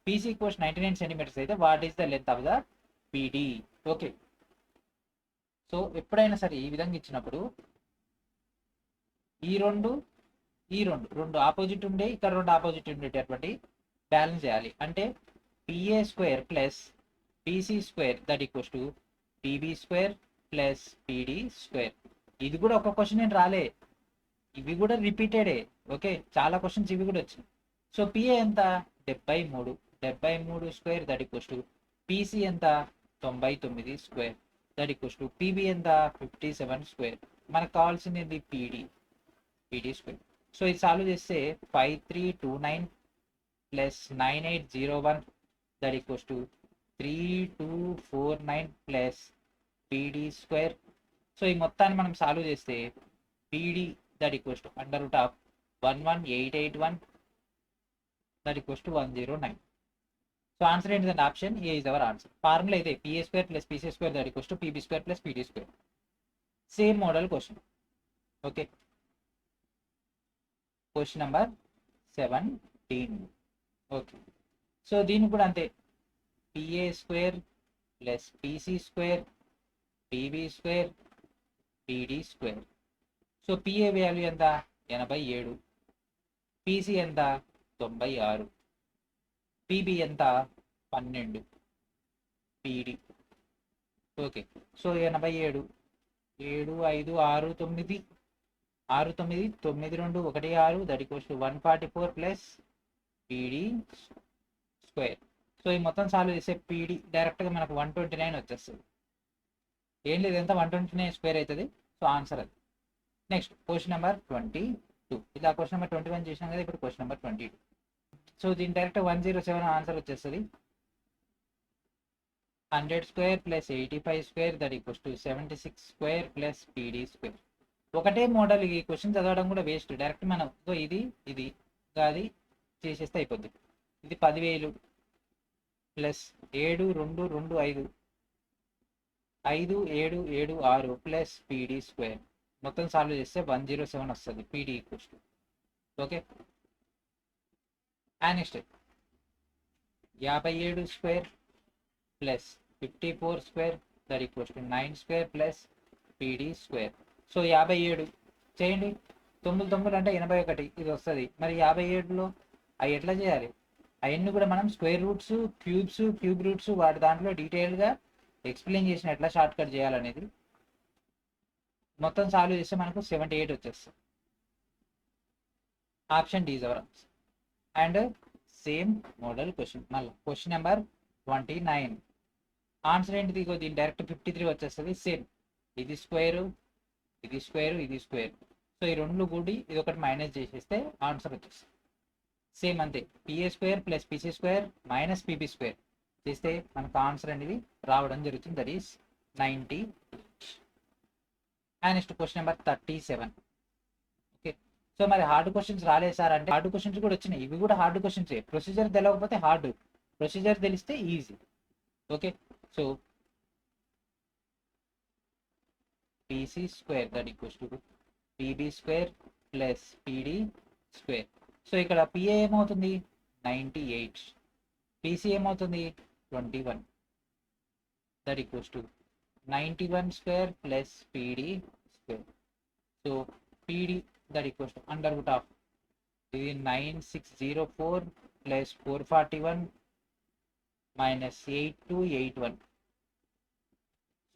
PC equals 99 centimetres అయితే what is the length of the PD. Okay, so ఎప్పుడైనా సరే ఈ విధంగా ఇచ్చినప్పుడు ఈ రెండు ఆపోజిట్ ఉండే, ఇక్కడ రెండు ఆపోజిట్ ఉండేటటువంటి బ్యాలెన్స్ చేయాలి. అంటే PA square plus PC square that equals to PB square plus PD square. ఇది కూడా ఒక క్వశ్చన్ నేను రాలే, ఇవి కూడా రిపీటెడే. ఓకే, చాలా క్వశ్చన్స్ ఇవి కూడా వచ్చినాయి. సో పిఏ ఎంత 73 square that equals to PC ఎంత 99 square that equals to PB ఎంత 57 స్క్వేర్. మనకు కావాల్సింది పీడీ స్క్వేర్. సో ఇది సాల్వ్ చేస్తే 5329 plus 9801 that equals to 3249 plus PD square. So ఈ మొత్తాన్ని మనం సాల్వ్ చేస్తే PD that equals to under root of 11881 that equals to 109. So answer ఏంటిదంటే option A is our answer. Formula అయితే PA square plus PC square that equals to PB square plus PD square. Same model question. Okay, question number 17. Okay, so దీనికి కూడా అంతే, PA square plus PC square PB square PD square. So PA value ఎంత 87, PC ఎంత 96, PB ఎంత 12, PD. Okay, so 87 7 5 6 9 6 9 9 2 1 6 that equals to 144 plus PD square. So ఈ మొత్తం solve చేసే PD డైరెక్ట్గా మనకు 129 వచ్చేస్తుంది. ఏం లేదు, ఎంత 129 స్క్వేర్ అవుతుంది. సో ఆన్సర్ అది. Next question number 22. ఇలా క్వశ్చన్ నెంబర్ 21 చేసినాం కదా, ఇప్పుడు క్వశ్చన్ నెంబర్ 22. సో దీని డైరెక్ట్ 107 ఆన్సర్ వచ్చేస్తుంది. 100 square plus 85 square that equals to 76 square plus PD square. ఒకటే మోడల్. ఈ క్వశ్చన్ చదవడం కూడా వేస్ట్, డైరెక్ట్ మనం ఇది అది చేసేస్తే అయిపోద్ది. ఇది 10,000 ప్లస్ 7 2 2 5 5 7 7 6 ప్లస్ పీడీ స్క్వేర్. మొత్తం సాల్వ్ చేస్తే 107 వస్తుంది. PD equals to okay. And next 57 square plus 54 square that equals to 9 square plus PD square. So 57 చేయండి, 9 9 అంటే 81 ఇది వస్తుంది. మరి 57లో అవి ఎట్లా చేయాలి? అవన్నీ కూడా మనం square roots, cubes, cube roots వాటి దాంట్లో డీటెయిల్గా ఎక్స్ప్లెయిన్ చేసిన ఎట్లా షార్ట్ కట్ చేయాలనేది. మొత్తం సాల్వ్ చేస్తే మనకు 78 వచ్చేస్తుంది. Option D is our answer. And same model question, మళ్ళీ క్వశ్చన్ నెంబర్ 29. ఆన్సర్ ఏంటిది? ఇగో దీని డైరెక్ట్ 53 వచ్చేస్తుంది. సేమ్ ఇది స్క్వేరు, ఇది స్క్వేరు, ఇది స్క్వేర్. సో ఈ రెండు కూడి ఇది ఒకటి మైనస్ చేసేస్తే ఆన్సర్ వచ్చేస్తుంది. సేమ్ అంతే, PA square plus PC square minus PB square చేస్తే మనకు ఆన్సర్ అనేది రావడం జరుగుతుంది. That is 90. And next question number 37. Okay. So మరి హార్డ్ క్వశ్చన్స్ రాలేదు సార్ అంటే, హార్డ్ క్వశ్చన్స్ కూడా వచ్చినాయి. ఇవి కూడా హార్డ్ క్వశ్చన్స్. ప్రొసీజర్ తెలియకపోతే హార్డ్, ప్రొసీజర్ తెలిస్తే easy. Okay. So PC square that equals to PB square plus PD square. So ఇక్కడ పిఏ ఏమవుతుంది? 98. పిసి ఏమవుతుంది? 21. That equals to 91 square plus PD square. So PD that equals to under root of ఇది 9604 plus 441 minus 8281.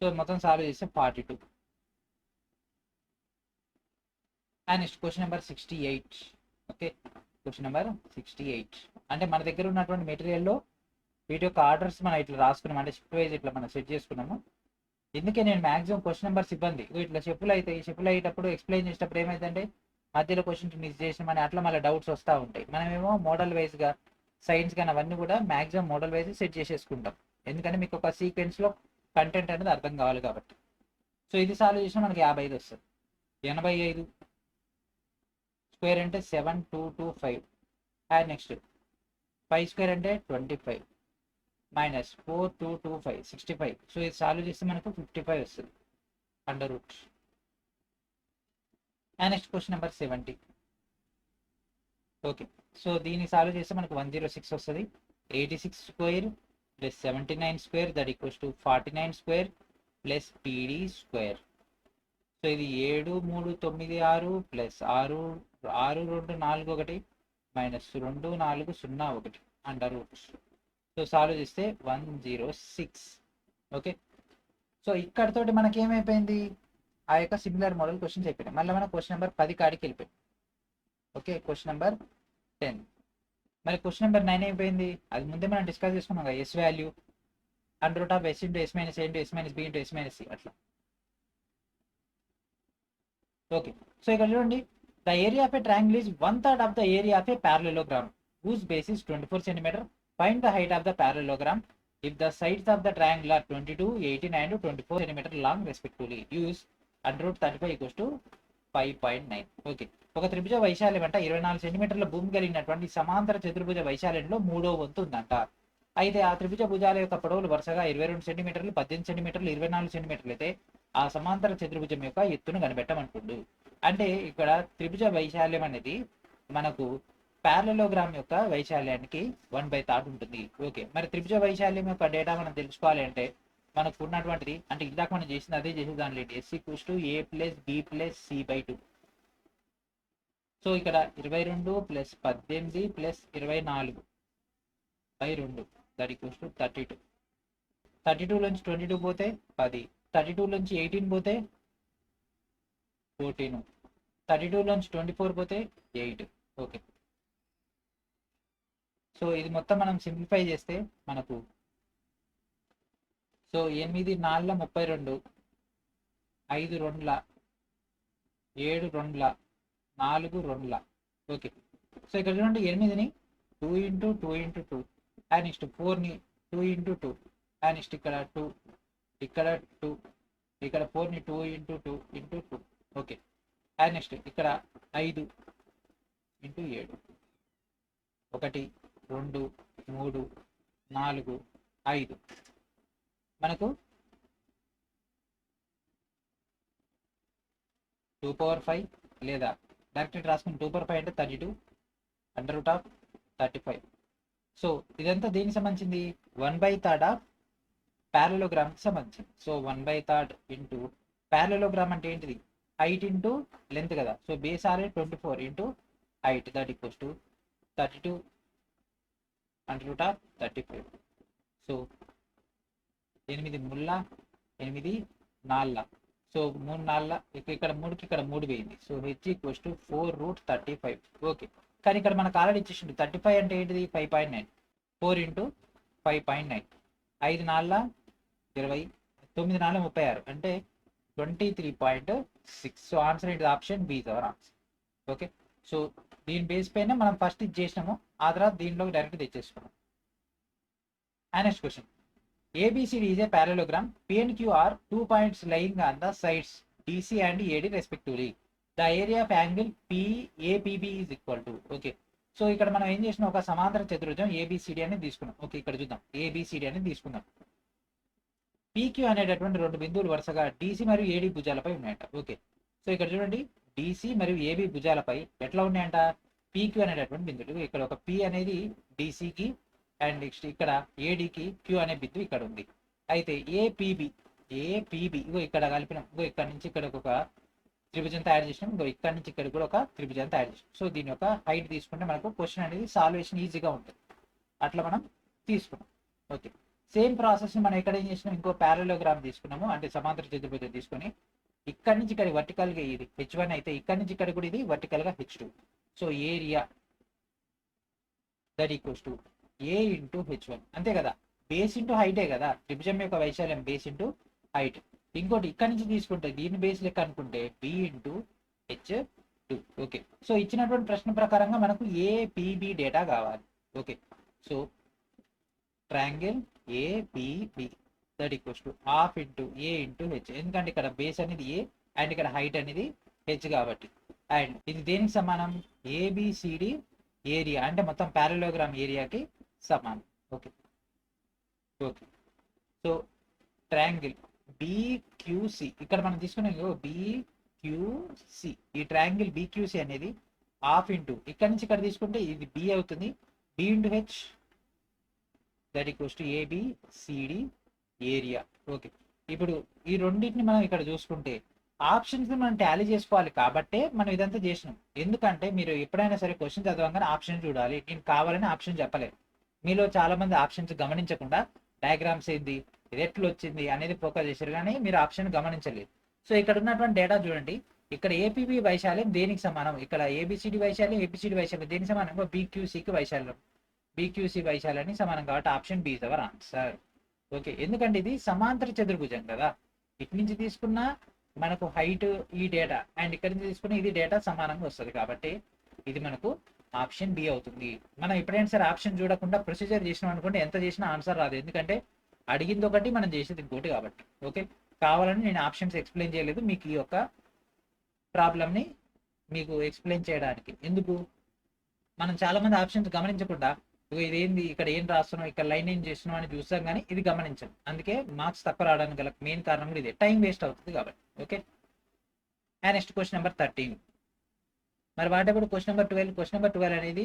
So మొత్తం solve చేస్తే 42. And next question number 68. Okay. Question number 68 అంటే మన దగ్గర ఉన్నటువంటి మెటీరియల్లో వీటి యొక్క ఆర్డర్స్ మనం ఇట్లా రాసుకున్నాం, అంటే షిఫ్ట్ వైజ్ ఇట్లా మనం సెట్ చేసుకున్నాము. ఎందుకే నేను మాక్సిమం క్వశ్చన్ నెంబర్స్ ఇబ్బంది ఇట్లా షిఫ్ట్లు అవుతాయి. షిఫ్ట్లు అయ్యేటప్పుడు ఎక్స్ప్లెయిన్ చేసేటప్పుడు ఏమైందంటే మధ్యలో క్వశ్చన్స్ మిస్ చేసినామని అట్లా మళ్ళీ డౌట్స్ వస్తూ ఉంటాయి. మనమేమో మోడల్ వైజ్గా సైన్స్ కానీ అవన్నీ కూడా మాక్సిమం మోడల్ వైజ్ సెట్ చేసేసుకుంటాం, ఎందుకంటే మీకు ఒక సీక్వెన్స్లో కంటెంట్ అనేది అర్థం కావాలి కాబట్టి. సో ఇది సాల్వ్ చేసినా మనకి 55 వస్తుంది. 85 స్క్వేర్ అంటే 7225. అండ్ నెక్స్ట్ 5 స్క్వేర్ అంటే 25 మైనస్ 4225 65. సో ఇది సాల్వ్ చేస్తే మనకు 55 వస్తుంది under root. And next question number 70. Okay. So దీన్ని సాల్వ్ చేస్తే మనకు 106 వస్తుంది. 86 square plus 79 square that equals to 49 square plus PD square. So ఇది 7 3 9 6 plus 6 6 2 4 1 minus 2 4 0 1 under root. So solve చేస్తే 106. ఓకే. సో ఇక్కడతోటి మనకి ఏమైపోయింది? ఆ యొక్క సిమిలర్ మోడల్ క్వశ్చన్స్ అయిపోయినాయి. మళ్ళీ మనం క్వశ్చన్ నెంబర్ 10 కాడికి వెళ్ళిపోయింది. ఓకే. Question number 10. మరి క్వశ్చన్ నెంబర్ 9 అయిపోయింది. అది ముందే మనం డిస్కస్ చేసుకున్నాం కదా, S value under root of S into S minus A into S minus B into S minus C అట్లా. ఓకే. సో ఇక్కడ చూడండి, the area of a triangle is 1/3 of the area of a parallelogram whose base is 24 cm. Find the height of the parallelogram if the sides of the triangle are 22, 18 and 24 cm long respectively. Use under root 35 equals to 5.9. Okay. ఒక త్రిభుజ వైశాల్యం అంటే 24 సెంటీమీటర్ల భూమి కలిగినటువంటి సమాంతర చతుర్భుజ వైశాల్యంలో 3వ వంతు ఉందంట. అయితే ఆ త్రిభుజ భుజాల యొక్క పొడవులు వరుసగా 22 సెంటీమీటర్లు, 18 సెంటీమీటర్లు, 24 సెంటీమీటర్లు అయితే ఆ సమాంతర చతుర్భుజం యొక్క ఎత్తును కనిపెట్టమంటుండు. అంటే ఇక్కడ త్రిభుజ వైశాల్యం అనేది మనకు ప్యారలెలోగ్రామ్ యొక్క వైశాల్యానికి 1/3 ఉంటుంది. ఓకే. మరి త్రిభుజ వైశాల్యం యొక్క డేటా మనం తెలుసుకోవాలి అంటే మనకు ఉన్నటువంటిది, అంటే ఇందాక మనం చేసింది అదే చేసి దానిలో S equals to A plus B plus C by 2. So ఇక్కడ 22 plus 18 plus 24 by 2 that equals to 32. 32 నుంచి 22 పోతే 10, 32 నుంచి 18 పోతే 14, 32 నుంచి 24 పోతే 8. ఓకే. సో ఇది మొత్తం మనం సింప్లిఫై చేస్తే మనకు సో 8 4 32, 5 2 7 2 4 2. ఓకే. సో ఇక్కడ చూడండి 8ని 2 ఇంటూ 2 ఇంటూ 2 అండ్ నెక్స్ట్ 4ని 2 ఇంటూ 2 అండ్ నెక్స్ట్ ఇక్కడ 2, ఇక్కడ 2, ఇక్కడ 4ని 2 into 2 into 2. Okay. And next ఇక్కడ 5 ఇంటూ 7, 1 2 3 4 5 మనకు 2 power 5 లేదా డైరెక్ట్ రాసుకుని 2/5 అంటే 32 √35. సో ఇదంతా దేనికి సంబంధించింది? 1/3 ఆఫ్ ప్యారలోగ్రామ్కి సంబంధించింది. సో 1/3 ఇంటూ ప్యారలోగ్రామ్ అంటే ఏంటిది? హైట్ ఇంటూ లెంత్ కదా. So base are 24 into height that equals to 32 √35. So 8 ముళ్ళ 8 నాళ్ళ. సో 3 నాళ్ళ ఇక్కడ 3కి ఇక్కడ 3 పోయింది. So H equals to 4√35. Okay, కానీ ఇక్కడ మనకు ఆల్రెడీ ఇచ్చేసిండు 35 అంటే ఏంటిది? 5.9. 4 ఇంటూ 5.9. 5 నాళ్ళ 20, 9 నాళ్ళ 36 అంటే 23.6. సో ఆన్సర్ ఏంటిది? Option B is our answer. Okay, so దీని బేస్ పైన మనం ఫస్ట్ ఇది చేసినాము, ఆ తర్వాత దీనిలోకి డైరెక్ట్ తెచ్చేసుకున్నాం. Next question. ABCD is a parallelogram. P and Q are 2 points lying on the sides DC and AD respectively. The area of angle PAPB is equal to. Okay, so ఇక్కడ మనం ఏం చేసినాం? ఒక సమాంతర చతుర్భుజం ABCD అనేది తీసుకున్నాం. ఓకే, ఇక్కడ చూద్దాం. ABCD అనేది తీసుకుందాం. PQ అనేటటువంటి రెండు బిందువులు వరుసగా DC మరియు AD భుజాలపై ఉన్నాయంట. ఓకే, సో ఇక్కడ చూడండి, DC మరియు AB భుజాలపై ఎట్లా ఉన్నాయంట? PQ అనేటటువంటి బిందువులు. ఇక్కడ ఒక P అనేది DCకి అండ్ నెక్స్ట్ ఇక్కడ ఏడికి క్యూ అనే బిందువు ఇక్కడ ఉంది. అయితే ఏపీబి ఇగో ఇక్కడ కలిపినాం. ఇగో ఇక్కడ నుంచి ఇక్కడ ఒక త్రిభుజం తయారు చేసినాం. ఇగో ఇక్కడ నుంచి ఇక్కడ కూడా ఒక త్రిభుజం తయారు చేసినాం. సో దీని యొక్క హైట్ తీసుకుంటే మనకు క్వశ్చన్ అనేది సాల్వేషన్ ఈజీగా ఉంటుంది. అట్లా మనం తీసుకున్నాం. ఓకే, సేమ్ ప్రాసెస్ మనం ఎక్కడ ఏం చేసినాం? ఇంకో ప్యారలోగ్రామ్ తీసుకున్నాము, అంటే సమాంతర చతుర్భుజం తీసుకొని ఇక్కడ నుంచి ఇక్కడ వర్టికల్ గా ఇది H1 అయితే ఇక్కడ నుంచి ఇక్కడ కూడా ఇది వర్టికల్ గా H2. So area that equals to A into H1, అంతే కదా. బేస్ ఇంటూ హైటే కదా, త్రిభుజం యొక్క వైశాల్యం బేస్ ఇంటూ హైట్. ఇంకోటి ఇక్కడ నుంచి తీసుకుంటే దీని బేస్ లెక్క అనుకుంటే B into H2. Okay, so ఇచ్చినటువంటి ప్రశ్న ప్రకారంగా మనకు APB డేటా కావాలి. Okay, so triangle APB that equals to half into A into H, ఎందుకంటే ఇక్కడ బేస్ అనేది A అండ్ ఇక్కడ హైట్ అనేది H కాబట్టి. అండ్ ఇది దేనికి సమానం? ABCD ఏరియా అంటే మొత్తం ప్యారలోగ్రామ్ ఏరియాకి సమానం. Okay okay, so triangle BQC ఇక్కడ మనం తీసుకునే BQC, ఈ ట్రయాంగిల్ BQC అనేది హాఫ్ ఇంటూ ఇక్కడ నుంచి ఇక్కడ తీసుకుంటే ఇది B అవుతుంది, B into H that equals to ABCD area. Okay, ఇప్పుడు ఈ రెండింటిని మనం ఇక్కడ చూసుకుంటే ఆప్షన్స్ మనం టాలీ చేసుకోవాలి కాబట్టే మనం ఇదంతా చేసినాం. ఎందుకంటే మీరు ఎప్పుడైనా సరే క్వశ్చన్ చదవగానే ఆప్షన్ చూడాలి. నేను కావాలని ఆప్షన్ చెప్పలేదు. మీలో చాలా మంది ఆప్షన్స్ గమనించకుండా డయాగ్రామ్స్ ఏంది, ఇది ఎట్లు వచ్చింది అనేది ఫోకస్ చేశారు, కానీ మీరు ఆప్షన్ గమనించలేదు. సో ఇక్కడ ఉన్నటువంటి డేటా చూడండి. ఇక్కడ ఏపీబీ వైశాల్యం దేనికి సమానం? ఇక్కడ ఏబిసిడి వైశాల్యం దేనికి సమానం? BQCకి వైశాల్యం, BQC వైశాల్యాన్ని సమానం కాబట్టి option B is our answer. Okay, ఎందుకంటే ఇది సమాంతర చతుర్భుజం కదా. ఇటు నుంచి తీసుకున్న మనకు హైట్ ఈ డేటా అండ్ ఇక్కడ నుంచి తీసుకున్న ఇది డేటా సమానంగా వస్తుంది కాబట్టి ఇది మనకు ఆప్షన్ బి అవుతుంది. మనం ఎప్పుడైనా సరే ఆప్షన్ చూడకుండా ప్రొసీజర్ చేసినాం అనుకోండి, ఎంత చేసినా ఆన్సర్ రాదు. ఎందుకంటే అడిగింది ఒకటి, మనం చేసేది ఇంకోటి కాబట్టి. ఓకే, కావాలని నేను ఆప్షన్స్ ఎక్స్ప్లెయిన్ చేయలేదు మీకు ఈ యొక్క ప్రాబ్లమ్ని మీకు ఎక్స్ప్లెయిన్ చేయడానికి. ఎందుకు? మనం చాలా మంది ఆప్షన్స్ గమనించకుండా ఇదేంది, ఇక్కడ ఏం రాస్తున్నాం, ఇక్కడ లైన్ ఏం చేస్తున్నాం అని చూస్తాం, కానీ ఇది గమనించాం. అందుకే మార్క్స్ తక్కువ రావడానికి గల మెయిన్ కారణం కూడా ఇదే, టైం వేస్ట్ అవుతుంది కాబట్టి. Okay, next question number 13. మరి వాటప్పుడు క్వశ్చన్ నెంబర్ 12. క్వశ్చన్ నెంబర్ 12 అనేది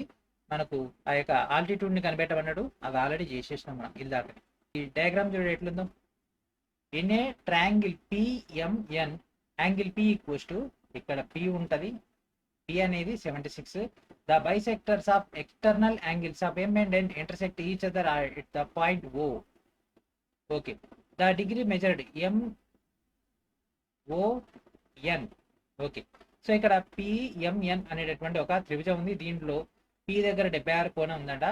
మనకు ఆ యొక్క ఆల్టిట్యూడ్ ని కనిపెట్టమన్నాడు. అది ఆల్రెడీ చేసేసినాం మనం ఇందాక. ఈ డయాగ్రామ్ చూడండి ఎట్లుందో. In a triangle PMN angle P equals to, ఇక్కడ P ఉంటుంది, P అనేది 76. The bisectors of external angles of M and N intersect each other at the point O. Okay, the degree measured MON. Okay, so ఇక్కడ PMN అనేటటువంటి ఒక త్రిభుజం ఉంది. దీంట్లో P దగ్గర 76 కోణం ఉందంట.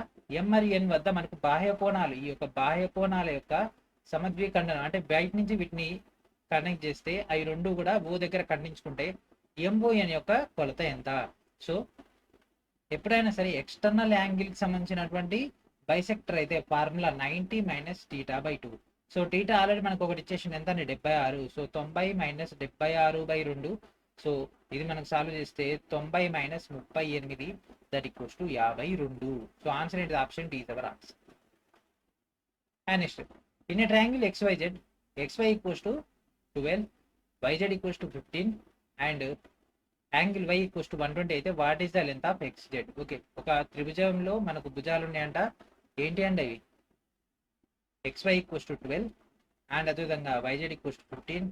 M మరియు N వద్ద మనకు బాహ్య కోణాలు, ఈ యొక్క బాహ్య కోణాల యొక్క సమద్విఖండనం అంటే బయట నుంచి వీటిని కనెక్ట్ చేస్తే అవి రెండు కూడా O దగ్గర ఖండించుకుంటే MON యొక్క కొలత ఎంత? సో ఎప్పుడైనా సరే ఎక్స్టర్నల్ యాంగిల్కి సంబంధించినటువంటి బైసెక్టర్ అయితే ఫార్ములా 90 - θ/2. సో టీటా ఆల్రెడీ మనకు ఒకటి ఇచ్చేసింది, ఎంత అండి? 76. సో 90 - 76/2. సో ఇది మనకు సాల్వ్ చేస్తే 90 - 38 that equals to 52. So answer ఏంటి? Option D is our answer. And next, in a triangle XYZ, XY equals to 12, YZ equals to 15 and angle Y equals to 120 అయితే what is the length of X Z. Okay, ఒక త్రిభుజంలో మనకు భుజాలు ఉన్నాయంట. ఏంటి అండి అవి? X Y equals to 12 and అదేవిధంగా వైజెడ్ ఈక్వల్స్ టు 15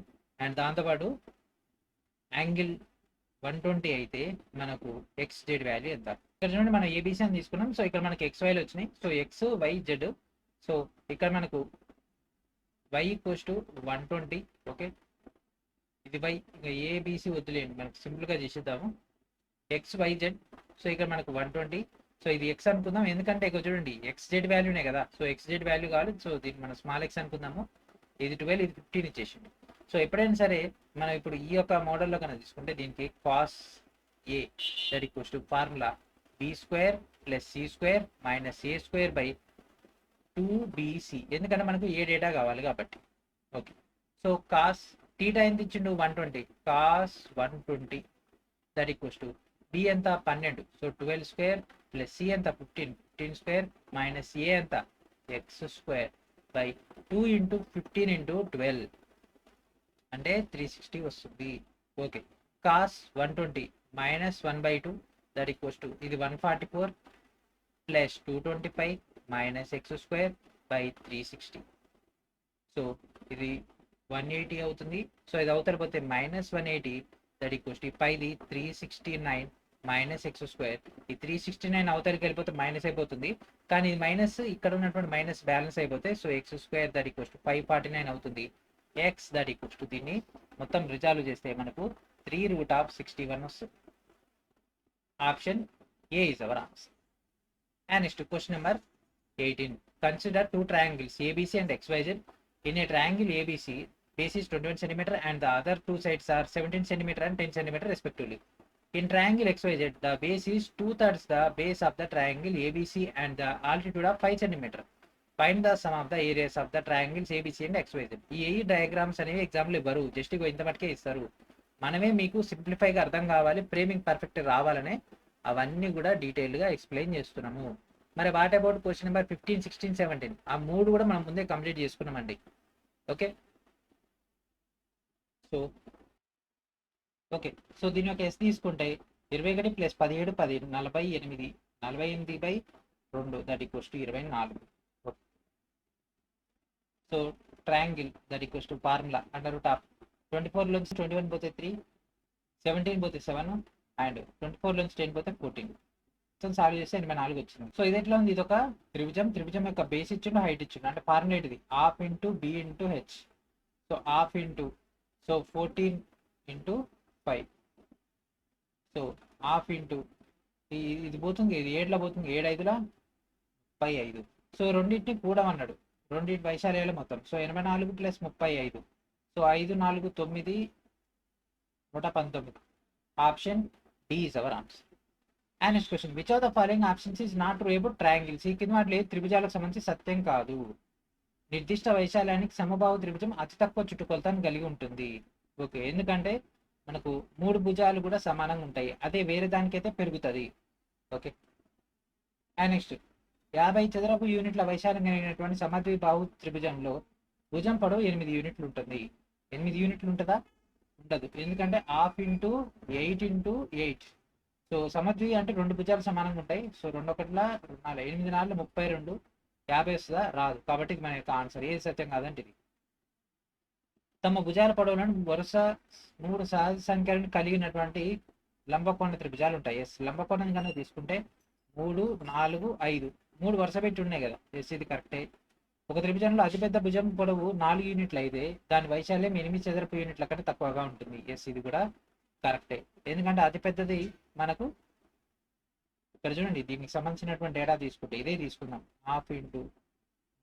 అండ్ దాంతోపాటు యాంగిల్ 120 అయితే మనకు ఎక్స్ జెడ్ వాల్యూ ఎంత. ఇక్కడ చూడండి మనం ఏబీసీ అని తీసుకున్నాం. సో ఇక్కడ మనకి ఎక్స్ వైలు వచ్చినాయి. So X Y Z. So ఇక్కడ మనకు వై ఈక్వల్స్ టు 120. ఓకే, ఇది వై, ఇంకా ఏబీసీ వద్దులేండి, మనకు సింపుల్గా చేసేద్దాము. X Y Z. సో ఇక్కడ మనకు 120. సో ఇది ఎక్స్ అనుకుందాం, ఎందుకంటే ఇక్కడ చూడండి ఎక్స్ జెడ్ వాల్యూనే కదా. సో ఎక్స్ జెడ్ వాల్యూ కావాలి. సో దీన్ని మనం స్మాల్ ఎక్స్ అనుకుందాము. ఇది 12, ఇది 15 ఇచ్చేసింది. సో ఎప్పుడైనా సరే మనం ఇప్పుడు ఈ యొక్క మోడల్లో కనుక తీసుకుంటే దీనికి cos A that equals to formula B square plus C square minus A square by 2bc, ఎందుకంటే మనకు ఏ డేటా కావాలి కాబట్టి. ఓకే, సో కాస్ టీటా ఎంత ఇచ్చిండు? 120. Cos 120 that equals to be ఎంత? 12. సో 12 స్క్వేర్ ప్లస్ సి ఎంత? 15 స్క్వేర్ మైనస్ ఏ ఎంత? X square by 2 into 15 into 12 అంటే 360 వస్తుంది. Okay, cos 120 minus 1/2 that equals to ఇది 144 plus 225 minus X square by 360. So ఇది 180 అవుతుంది. సో ఇది అవతల పోతే మైనస్ 180 దట్ ఈక్వల్స్ టు పైది 369 మైనస్ ఎక్స్ స్క్వేర్. ఈ 369 అవతలకి వెళ్ళిపోతే మైనస్ అయిపోతుంది, కానీ ఇది మైనస్ ఇక్కడ ఉన్నటువంటి మైనస్ బ్యాలెన్స్ అయిపోతే so X square that equals to 549 అవుతుంది. ఎక్స్ దట్ ఈక్వల్స్ టు దీన్ని మొత్తం రిజాల్వ్ చేస్తే మనకు 3√61 వస్తుంది. Option A is our answer. And next question number 18. Consider two triangles ABC and XYZ. In a triangle ABC, base is 21 cm and the other two sides are 17 cm and 10 cm respectively. In triangle XYZ, the base is 2/3 the base of the triangle ABC and the altitude of 5 cm. Find the sum of the areas of the triangles ABC and XYZ. ఈ diagrams అనేవి example ఇవ్వరు, just ఇంత మటుకే ఇస్తారు. మనమే మీకు సింప్లిఫైగా అర్థం కావాలి, framing perfect రావాలనే అవన్నీ కూడా డీటెయిల్గా ఎక్స్ప్లెయిన్ చేస్తున్నాము. మరి వాట్ అబౌట్ క్వశ్చన్ నెంబర్ 15, 16, 17? ఆ మూడు కూడా మనం ముందే కంప్లీట్ చేసుకున్నామండి. ఓకే, సో దీని యొక్క ఎస్ తీసుకుంటే 21 plus 17 10 48 48/2 that equals to 24. So triangle that equals to formula under root of 24 నుంచి 21 పోతే 3, 17 పోతే 7 అండ్ 24 నుంచి 10 పోతే 14. సో సాల్వ్ చేస్తే 84 వచ్చింది. సో ఇది ఎట్లా ఉంది? ఇది ఒక త్రిభుజం యొక్క బేస్ ఇచ్చిండు, హైట్ ఇచ్చిండు. అంటే ఫార్ములా ఇది half into B into H. So half into 14 into 5. So half into ఇది పోతుంది, ఇది 7లో పోతుంది, 7 5ల 35. సో రెండింటిని కూడా అన్నాడు, రెండింటి వైశాల్యాలు మొత్తం. So 84 plus 35. So 5 4 9 119. Option D is our answer. And next question, which of the following options is not true about triangles? ఈ కింద వాటిలో త్రిభుజాలకు సంబంధించి సత్యం కాదు. నిర్దిష్ట వైశాల్యానికి సమబాహు త్రిభుజం అతి తక్కువ చుట్టుకొలతను కలిగి ఉంటుంది. ఓకే, ఎందుకంటే మనకు 3 భుజాలు కూడా సమానంగా ఉంటాయి, అదే వేరే దానికైతే పెరుగుతుంది. ఓకే, అండ్ నెక్స్ట్ 50 చదరపు యూనిట్ల వైశాల్యం కలిగినటువంటి సమద్విబాహు త్రిభుజంలో భుజం పొడవు 8 యూనిట్లు ఉంటుంది. 8 యూనిట్లు ఉంటుందా? ఉండదు, ఎందుకంటే హాఫ్ ఇంటూ 8 ఇంటూ 8. సో సమద్వి అంటే 2 భుజాలు సమానంగా ఉంటాయి. సో 2 1 4 8 4 32 50 వస్తుందా? రాదు. కాబట్టి ఇది మన యొక్క ఆన్సర్. ఏది సత్యం కాదంటే ఇది. తమ భుజాల పొడవులను వరుస 3 సహజ సంఖ్యలను కలిగినటువంటి లంబకోణ త్రిభుజాలు ఉంటాయి. ఎస్, లంబకోణం కనుక తీసుకుంటే 3 4 5 3 వరుస పెట్టి ఉన్నాయి కదా. ఎస్, ఇది కరెక్టే. ఒక త్రిభుజంలో అతిపెద్ద భుజం పొడవు 4 యూనిట్లు అయితే దాని వైశాల్యం 8 చదరపు యూనిట్ల కంటే తక్కువగా ఉంటుంది. ఎస్, ఇది కూడా కరెక్టే, ఎందుకంటే అతిపెద్దది మనకు ఇక్కడ చూడండి. దీనికి సంబంధించినటువంటి డేటా తీసుకుంటే ఇదే తీసుకుందాం. హాఫ్ ఇంటూ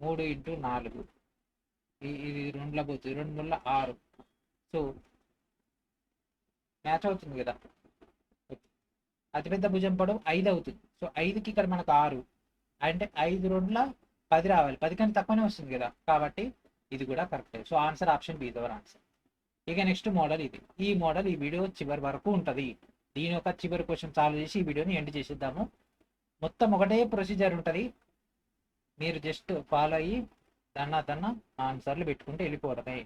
3 ఇంటూ 4 ఇది 2లో పోతుంది, 2 3 6. సో మ్యాచ్ అవుతుంది కదా. అతిపెద్ద భుజం పొడవు 5 అవుతుంది. సో 5కి ఇక్కడ మనకు 6 అంటే 5 2 10 రావాలి. 10 కంటే తక్కువనే వస్తుంది కదా, కాబట్టి ఇది కూడా కరెక్టే. So answer option be our answer. ఇక నెక్స్ట్ మోడల్ ఇది. ఈ మోడల్ ఈ వీడియో చివరి వరకు ఉంటుంది. దీని యొక్క చివరి క్వశ్చన్ సాల్వ్ చేసి ఈ వీడియోని ఎండ్ చేసేద్దాము. మొత్తం ఒకటే ప్రొసీజర్ ఉంటుంది, మీరు జస్ట్ ఫాలో అయ్యి దన్న ఆన్సర్లు పెట్టుకుంటే వెళ్ళిపోవడమే.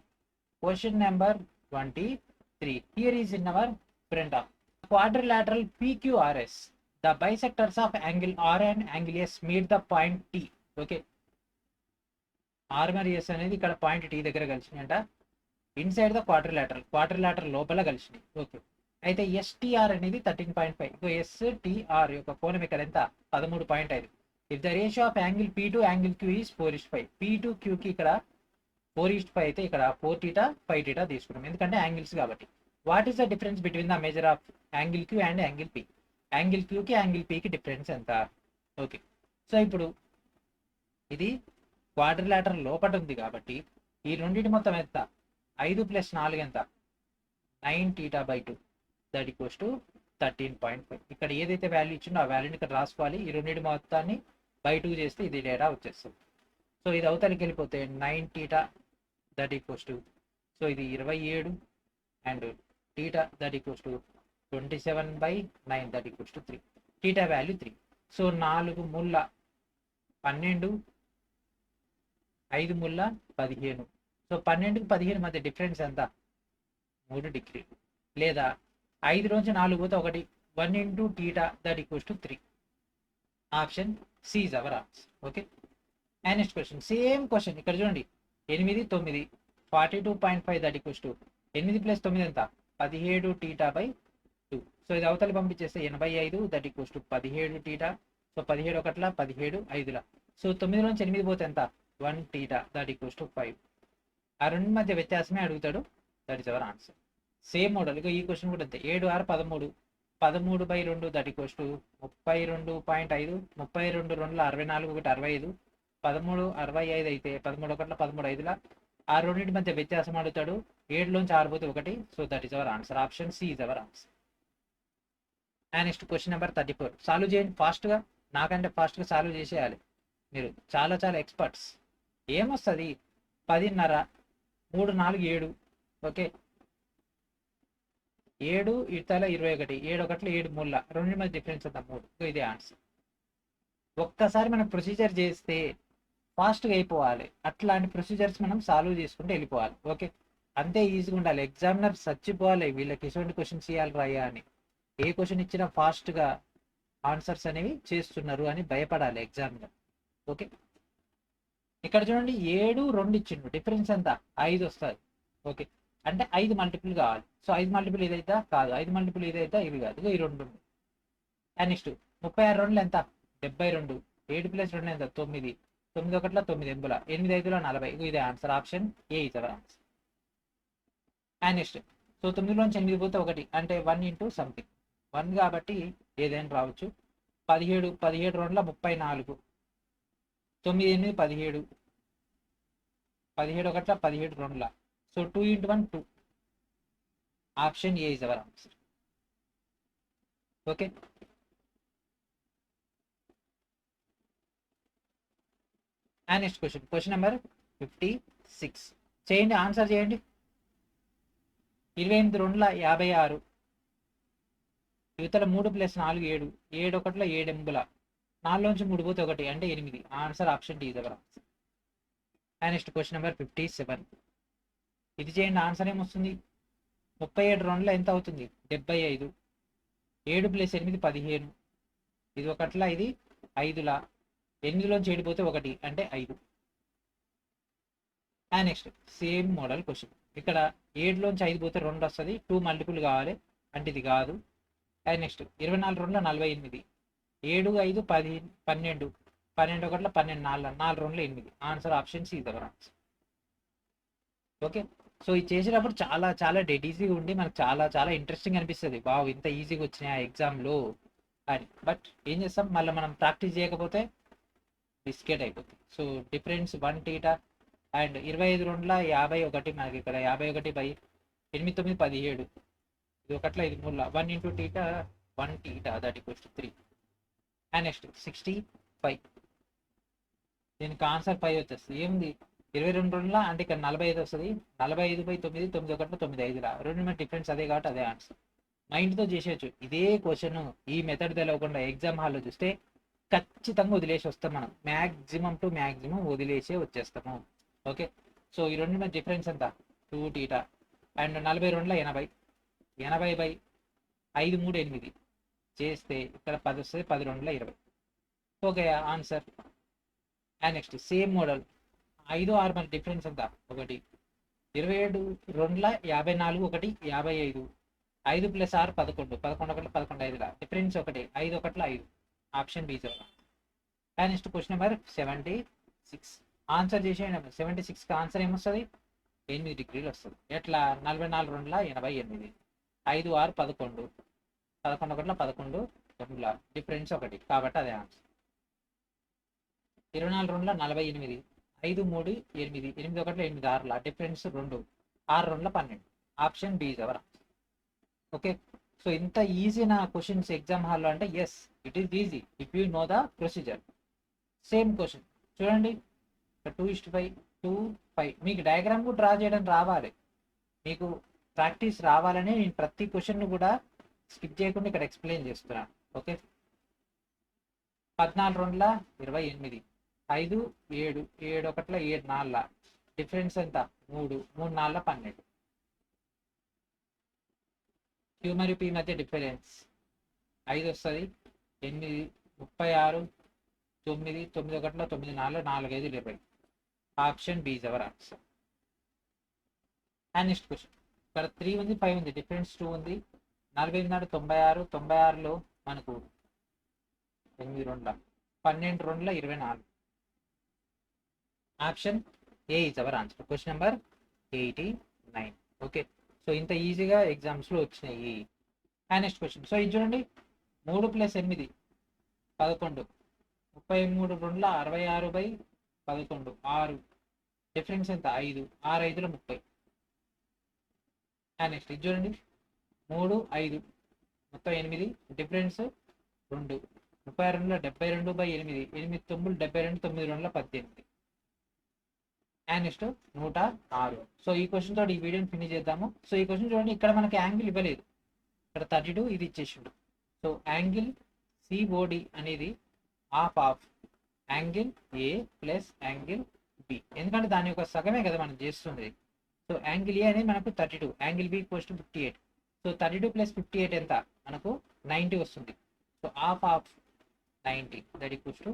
Question number 23. Here is in our front of quadrilateral PQRS, the bisectors of angle R and angle S meet the point T. Okay, R మరియు ఎస్ అనేది ఇక్కడ పాయింట్ టీ దగ్గర కలిసినాయంట, ఇన్సైడ్ ద క్వాడ్రిలాటరల్ లోపల కలిసినాయి. Okay, అయితే STR అనేది 13.5. STR యొక్క కోణం ఇక్కడ ఎంత? 13.5. If the ratio of angle P to angle Q is 4:5, P to క్యూకి ఇక్కడ 4:5 అయితే ఇక్కడ 4θ 5θ తీసుకున్నాం, ఎందుకంటే యాంగిల్స్ కాబట్టి. What is the difference between the measure of angle Q and angle P? Angle క్యూకి యాంగిల్ పీకి డిఫరెన్స్ ఎంత? ఓకే, సో ఇప్పుడు ఇది క్వాడ్రిలాటరల్ లోపల ఉంది కాబట్టి ఈ రెండింటి మొత్తం ఎంత? 5 + 4 ఎంత? 9θ/2, దట్ ఈక్వల్స్ టు 13.5. ఇక్కడ ఏదైతే వాల్యూ ఇచ్చిందో ఆ వాల్యూని ఇక్కడ రాసుకోవాలి. ఈ రెండింటి మొత్తాన్ని బై 2 చేస్తే ఇది డేటా వచ్చేస్తుంది. సో ఇది అవతలకి వెళ్ళిపోతే 9θ, దట్ ఈక్వల్స్ టు, సో ఇది 27, and θ that equals to 27/9, that equals to 3. θ value 3. So 4 ముళ్ళ 12, 5 ముళ్ళ 15. సో 12కి 15 మధ్య డిఫరెన్స్ ఎంత? 3 డిగ్రీలు. లేదా 5 నుంచి 4 పోతే 1, 1 into θ that equals to 3. Option C is our answer. Okay, and next question, same question ఇక్కడ చూడండి. 8, 9, 42.5 దట్ ఈక్వల్స్ టు 8 + 9 ఎంత? 17θ/2. సో ఇది అవతలి పంపించేస్తే 85, దట్ ఈక్వల్స్ టు 17θ. సో 17 ఒకట్ల 17 5ల. సో 9 నుంచి 8 పోతే ఎంత? 1θ, దట్ ఈక్వల్స్ టు 5. ఆ రెండు మధ్య వ్యత్యాసమే అడుగుతాడు, that is our answer. Same model ఇక ఈ క్వశ్చన్ కూడా అంతే. 7, 6, 13, 13/2 దట్ ఈక్వల్స్ టు 32.5, 32 2ల 64, 1 65, 13 65 అయితే 13 ఒకట్ల 13 5ల. ఆ రెండింటి మధ్య వ్యత్యాసం అడుగుతాడు. 7 నుంచి 6 పోతే 1. So that is our answer. Option C is our answer. And next question number 34. Solve చేయండి ఫాస్ట్గా, నాకంటే ఫాస్ట్గా సాల్వ్ చేసేయాలి. మీరు చాలా చాలా ఎక్స్పర్ట్స్. ఏమొస్తుంది? 10.5, 3, 4, 7. ఓకే, 7 ఇతల 21, 7 ఒకట్ల 7 ముళ్ళ, రెండు మధ్య డిఫరెన్స్ అంతా 3. ఇదే ఆన్సర్. ఒక్కసారి మనం ప్రొసీజర్ చేస్తే ఫాస్ట్గా అయిపోవాలి. అట్లాంటి ప్రొసీజర్స్ మనం సాల్వ్ చేసుకుంటూ వెళ్ళిపోవాలి. ఓకే, అంతే ఈజీగా ఉండాలి. ఎగ్జామినర్ చచ్చిపోవాలి వీళ్ళకి ఎటువంటి క్వశ్చన్స్ ఇవ్వాలి రాయా అని. ఏ క్వశ్చన్ ఇచ్చినా ఫాస్ట్గా ఆన్సర్స్ అనేవి చేస్తున్నారు అని భయపడాలి ఎగ్జామినర్. ఓకే, ఇక్కడ చూడండి 7, 2 ఇచ్చిండు, డిఫరెన్స్ ఎంత? 5 వస్తుంది. ఓకే, అంటే 5 మల్టిపుల్ కావాలి. సో 5 మల్టిపుల్ ఇదైతే కాదు, 5 మల్టిపుల్ ఇదైతే ఇది కాదు, ఈ 2 ఉంది. అండ్ నెక్స్ట్ 36 2లు ఎంత? 72. 7 + 2 ఎంత? 9. 9 ఒకట్ల 9 8ల, 8 5ల 40. ఇదే answer. Option A is our answer. And next, so 9 నుంచి 8 పోతే 1, అంటే 1 into సంథింగ్ 1 కాబట్టి ఏదైనా రావచ్చు. 17 17 2ల 34, 9 8 17, 17 ఒకట్ల 17 2ల. So 2 into 1 2. Option A is our answer. Okay, and next question, question number 56. చేయండి, ఆన్సర్ చేయండి. 28 2ల 56, యువతల 3 + 4 7, 7 ఒకట్ల 7 8ల, 4 నుంచి 3 పోతే 1, అంటే 8. Answer option D is our answer. And next question number 57. ఇది చేయండి, ఆన్సర్ ఏమొస్తుంది? 37 2ల ఎంత అవుతుంది? 75. 7 + 8 15, ఇది ఒకట్ల ఇది 5ల, 8 నుంచి 7 పోతే 1, అంటే 5. And next same model question. ఇక్కడ 7 నుంచి 5 పోతే 2 వస్తుంది, 2 మల్టిపుల్ కావాలి, అంటే ఇది కాదు. అండ్ నెక్స్ట్ 24 2ల 48, 7 5 10 12, 12 ఒకట్ల 12 4, 4 2ల 8. Answer option C is our answer. Okay, so ఇది చేసేటప్పుడు చాలా చాలా డెడ్ ఈజీగా ఉండి మనకు చాలా చాలా ఇంట్రెస్టింగ్ అనిపిస్తుంది. బావు ఇంత ఈజీగా వచ్చినాయి ఆ ఎగ్జామ్లో అని. బట్ ఏం చేస్తాం, మళ్ళీ మనం ప్రాక్టీస్ చేయకపోతే బిస్కెట్ అయిపోతుంది. So difference 1θ. అండ్ 25 2ల 51, మనకి ఇక్కడ 51/8 9 17, ఇది ఒకట్ల ఇది 3ల, 1 into θ 1θ, that equals to 3. And next 65. దీనికి ఆన్సర్ 5 వచ్చేస్తుంది. ఏముంది? 22 2ల, అంటే ఇక్కడ 45 వస్తుంది, 45/9, 9 ఒకట్ల 9 5ల, రెండు మీద డిఫరెన్స్ అదే కాబట్టి అదే ఆన్సర్. మైండ్తో చేసేయచ్చు ఇదే క్వశ్చన్. ఈ మెథడ్ తెలవకుండా ఎగ్జామ్ హాల్లో చూస్తే ఖచ్చితంగా వదిలేసి వస్తాం మనం. మ్యాక్సిమం టు మ్యాక్సిమం వదిలేసే వచ్చేస్తాము. ఓకే, సో ఈ రెండు మీద డిఫరెన్స్ ఎంత? 2θ. అండ్ 42ల 80, 80/2 5 3 8 చేస్తే ఇక్కడ 10 వస్తుంది, 10 2 20. Okay answer. And next same model 5 6 మన డిఫరెన్స్ ఎంత? 1. 27 2 54 1 55. 5 + 6 11. 11 1 11 5 డిఫరెన్స్ 1. 5 1 5. ఆప్షన్ బి జవాబు. And next question number 76. Answer చేసేయండి. 76కి ఆన్సర్ ఏమొస్తుంది? 8 డిగ్రీలు వస్తుంది. ఎట్లా? 44 2 88. 5 6 11. 11 1 11 2 డిఫరెన్స్ 1 కాబట్టి అదే answer. 24 2 48. 5 3 8. 8 1 8 6 difference 2. 6 2 12. Option B is our answer. Okay, so ఇంత ఈజీ నా క్వశ్చన్స్ ఎగ్జామ్ హాల్లో అంటే yes it is easy if you know the procedure. Same question చూడండి, 2:5 2 5. మీకు డయాగ్రామ్ కూడా డ్రా చేయడం రావాలి, మీకు ప్రాక్టీస్ రావాలని నేను ప్రతి క్వశ్చన్ కూడా స్కిప్ చేయకుండా ఇక్కడ ఎక్స్ప్లెయిన్ చేస్తున్నాను. ఓకే, 14 2 28. 5 7 7 1 7 4 డిఫరెన్స్ ఎంత? 3 3 4 12. క్యూ మరియు పి మధ్య డిఫరెన్స్ 5 వస్తుంది. 8 36 9 9 1 9 4 4 5 20. Option B is our answer. And next question ఇక్కడ 3 ఉంది 5 ఉంది, డిఫరెన్స్ 2 ఉంది. 48 96. 96లో మనకు 8 2 12 2 24. Option A is our answer. Question number 89. Okay, so ఇంత ఈజీగా ఎగ్జామ్స్లో వచ్చినాయి. అండ్ నెక్స్ట్ క్వశ్చన్, సో ఇది చూడండి, 3 + 8 11. 33 2 66/11 6. డిఫరెన్స్ ఎంత? 5. 6 5 30. అండ్ నెక్స్ట్ ఇది చూడండి, 3 5 మొత్తం 8. డిఫరెన్స్ 2. 32 72/8. 8 9 72 9 2 18. And next 106. సో ఈ క్వశ్చన్ తోటి ఈ వీడియోని ఫినిష్ చేద్దాము. సో ఈ క్వశ్చన్ చూడండి, ఇక్కడ మనకి యాంగిల్ ఇవ్వలేదు, ఇక్కడ 32 ఇది ఇచ్చేసిండు. సో యాంగిల్ సిఓడి అనేది half of angle A plus angle B, ఎందుకంటే దాని యొక్క సగమే కదా మనం చేస్తుంది. సో యాంగిల్ ఏ అనేది మనకు 32, యాంగిల్ బి = 58. సో 32 + 58 ఎంత? మనకు 90 వస్తుంది. So half of 90 that equals to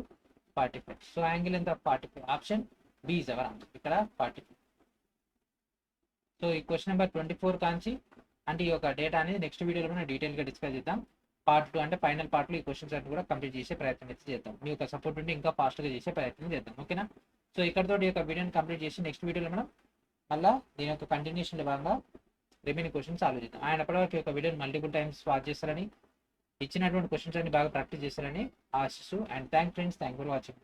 45. So angle ఎంత? 45. Option B is our answer. ఇక్కడ 45. సో ఈ క్వశ్చన్ నెంబర్ 24 కాంచి అంటే ఈ యొక్క డేటా అనేది నెక్స్ట్ వీడియోలో మనం డీటెయిల్గా డిస్కస్ చేద్దాం. పార్ట్ 2 అంటే ఫైనల్ పార్ట్లో ఈ క్వశ్చన్స్ అన్ని కూడా కంప్లీట్ చేసే ప్రయత్నం అయితే చేద్దాం. మీ యొక్క సపోర్ట్ ఉంటే ఇంకా ఫాస్ట్గా చేసే ప్రయత్నం చేద్దాం. ఓకేనా? సో ఇక్కడతో ఈ యొక్క వీడియోని కంప్లీట్ చేసి నెక్స్ట్ వీడియోలో మనం మళ్ళీ దీని యొక్క కంటిన్యూషన్ భాగంగా రిమైనింగ్ క్వశ్చన్స్ ఆలోచిద్దాం. ఆయన అప్పటివరకు ఈ యొక్క వీడియోని మల్టిపుల్ టైమ్స్ వాచ్ చేస్తారని, ఇచ్చినటువంటి క్వశ్చన్స్ అన్ని బాగా ప్రాక్టీస్ చేస్తారని ఆశిస్తూ, and thank friends, thank for watching.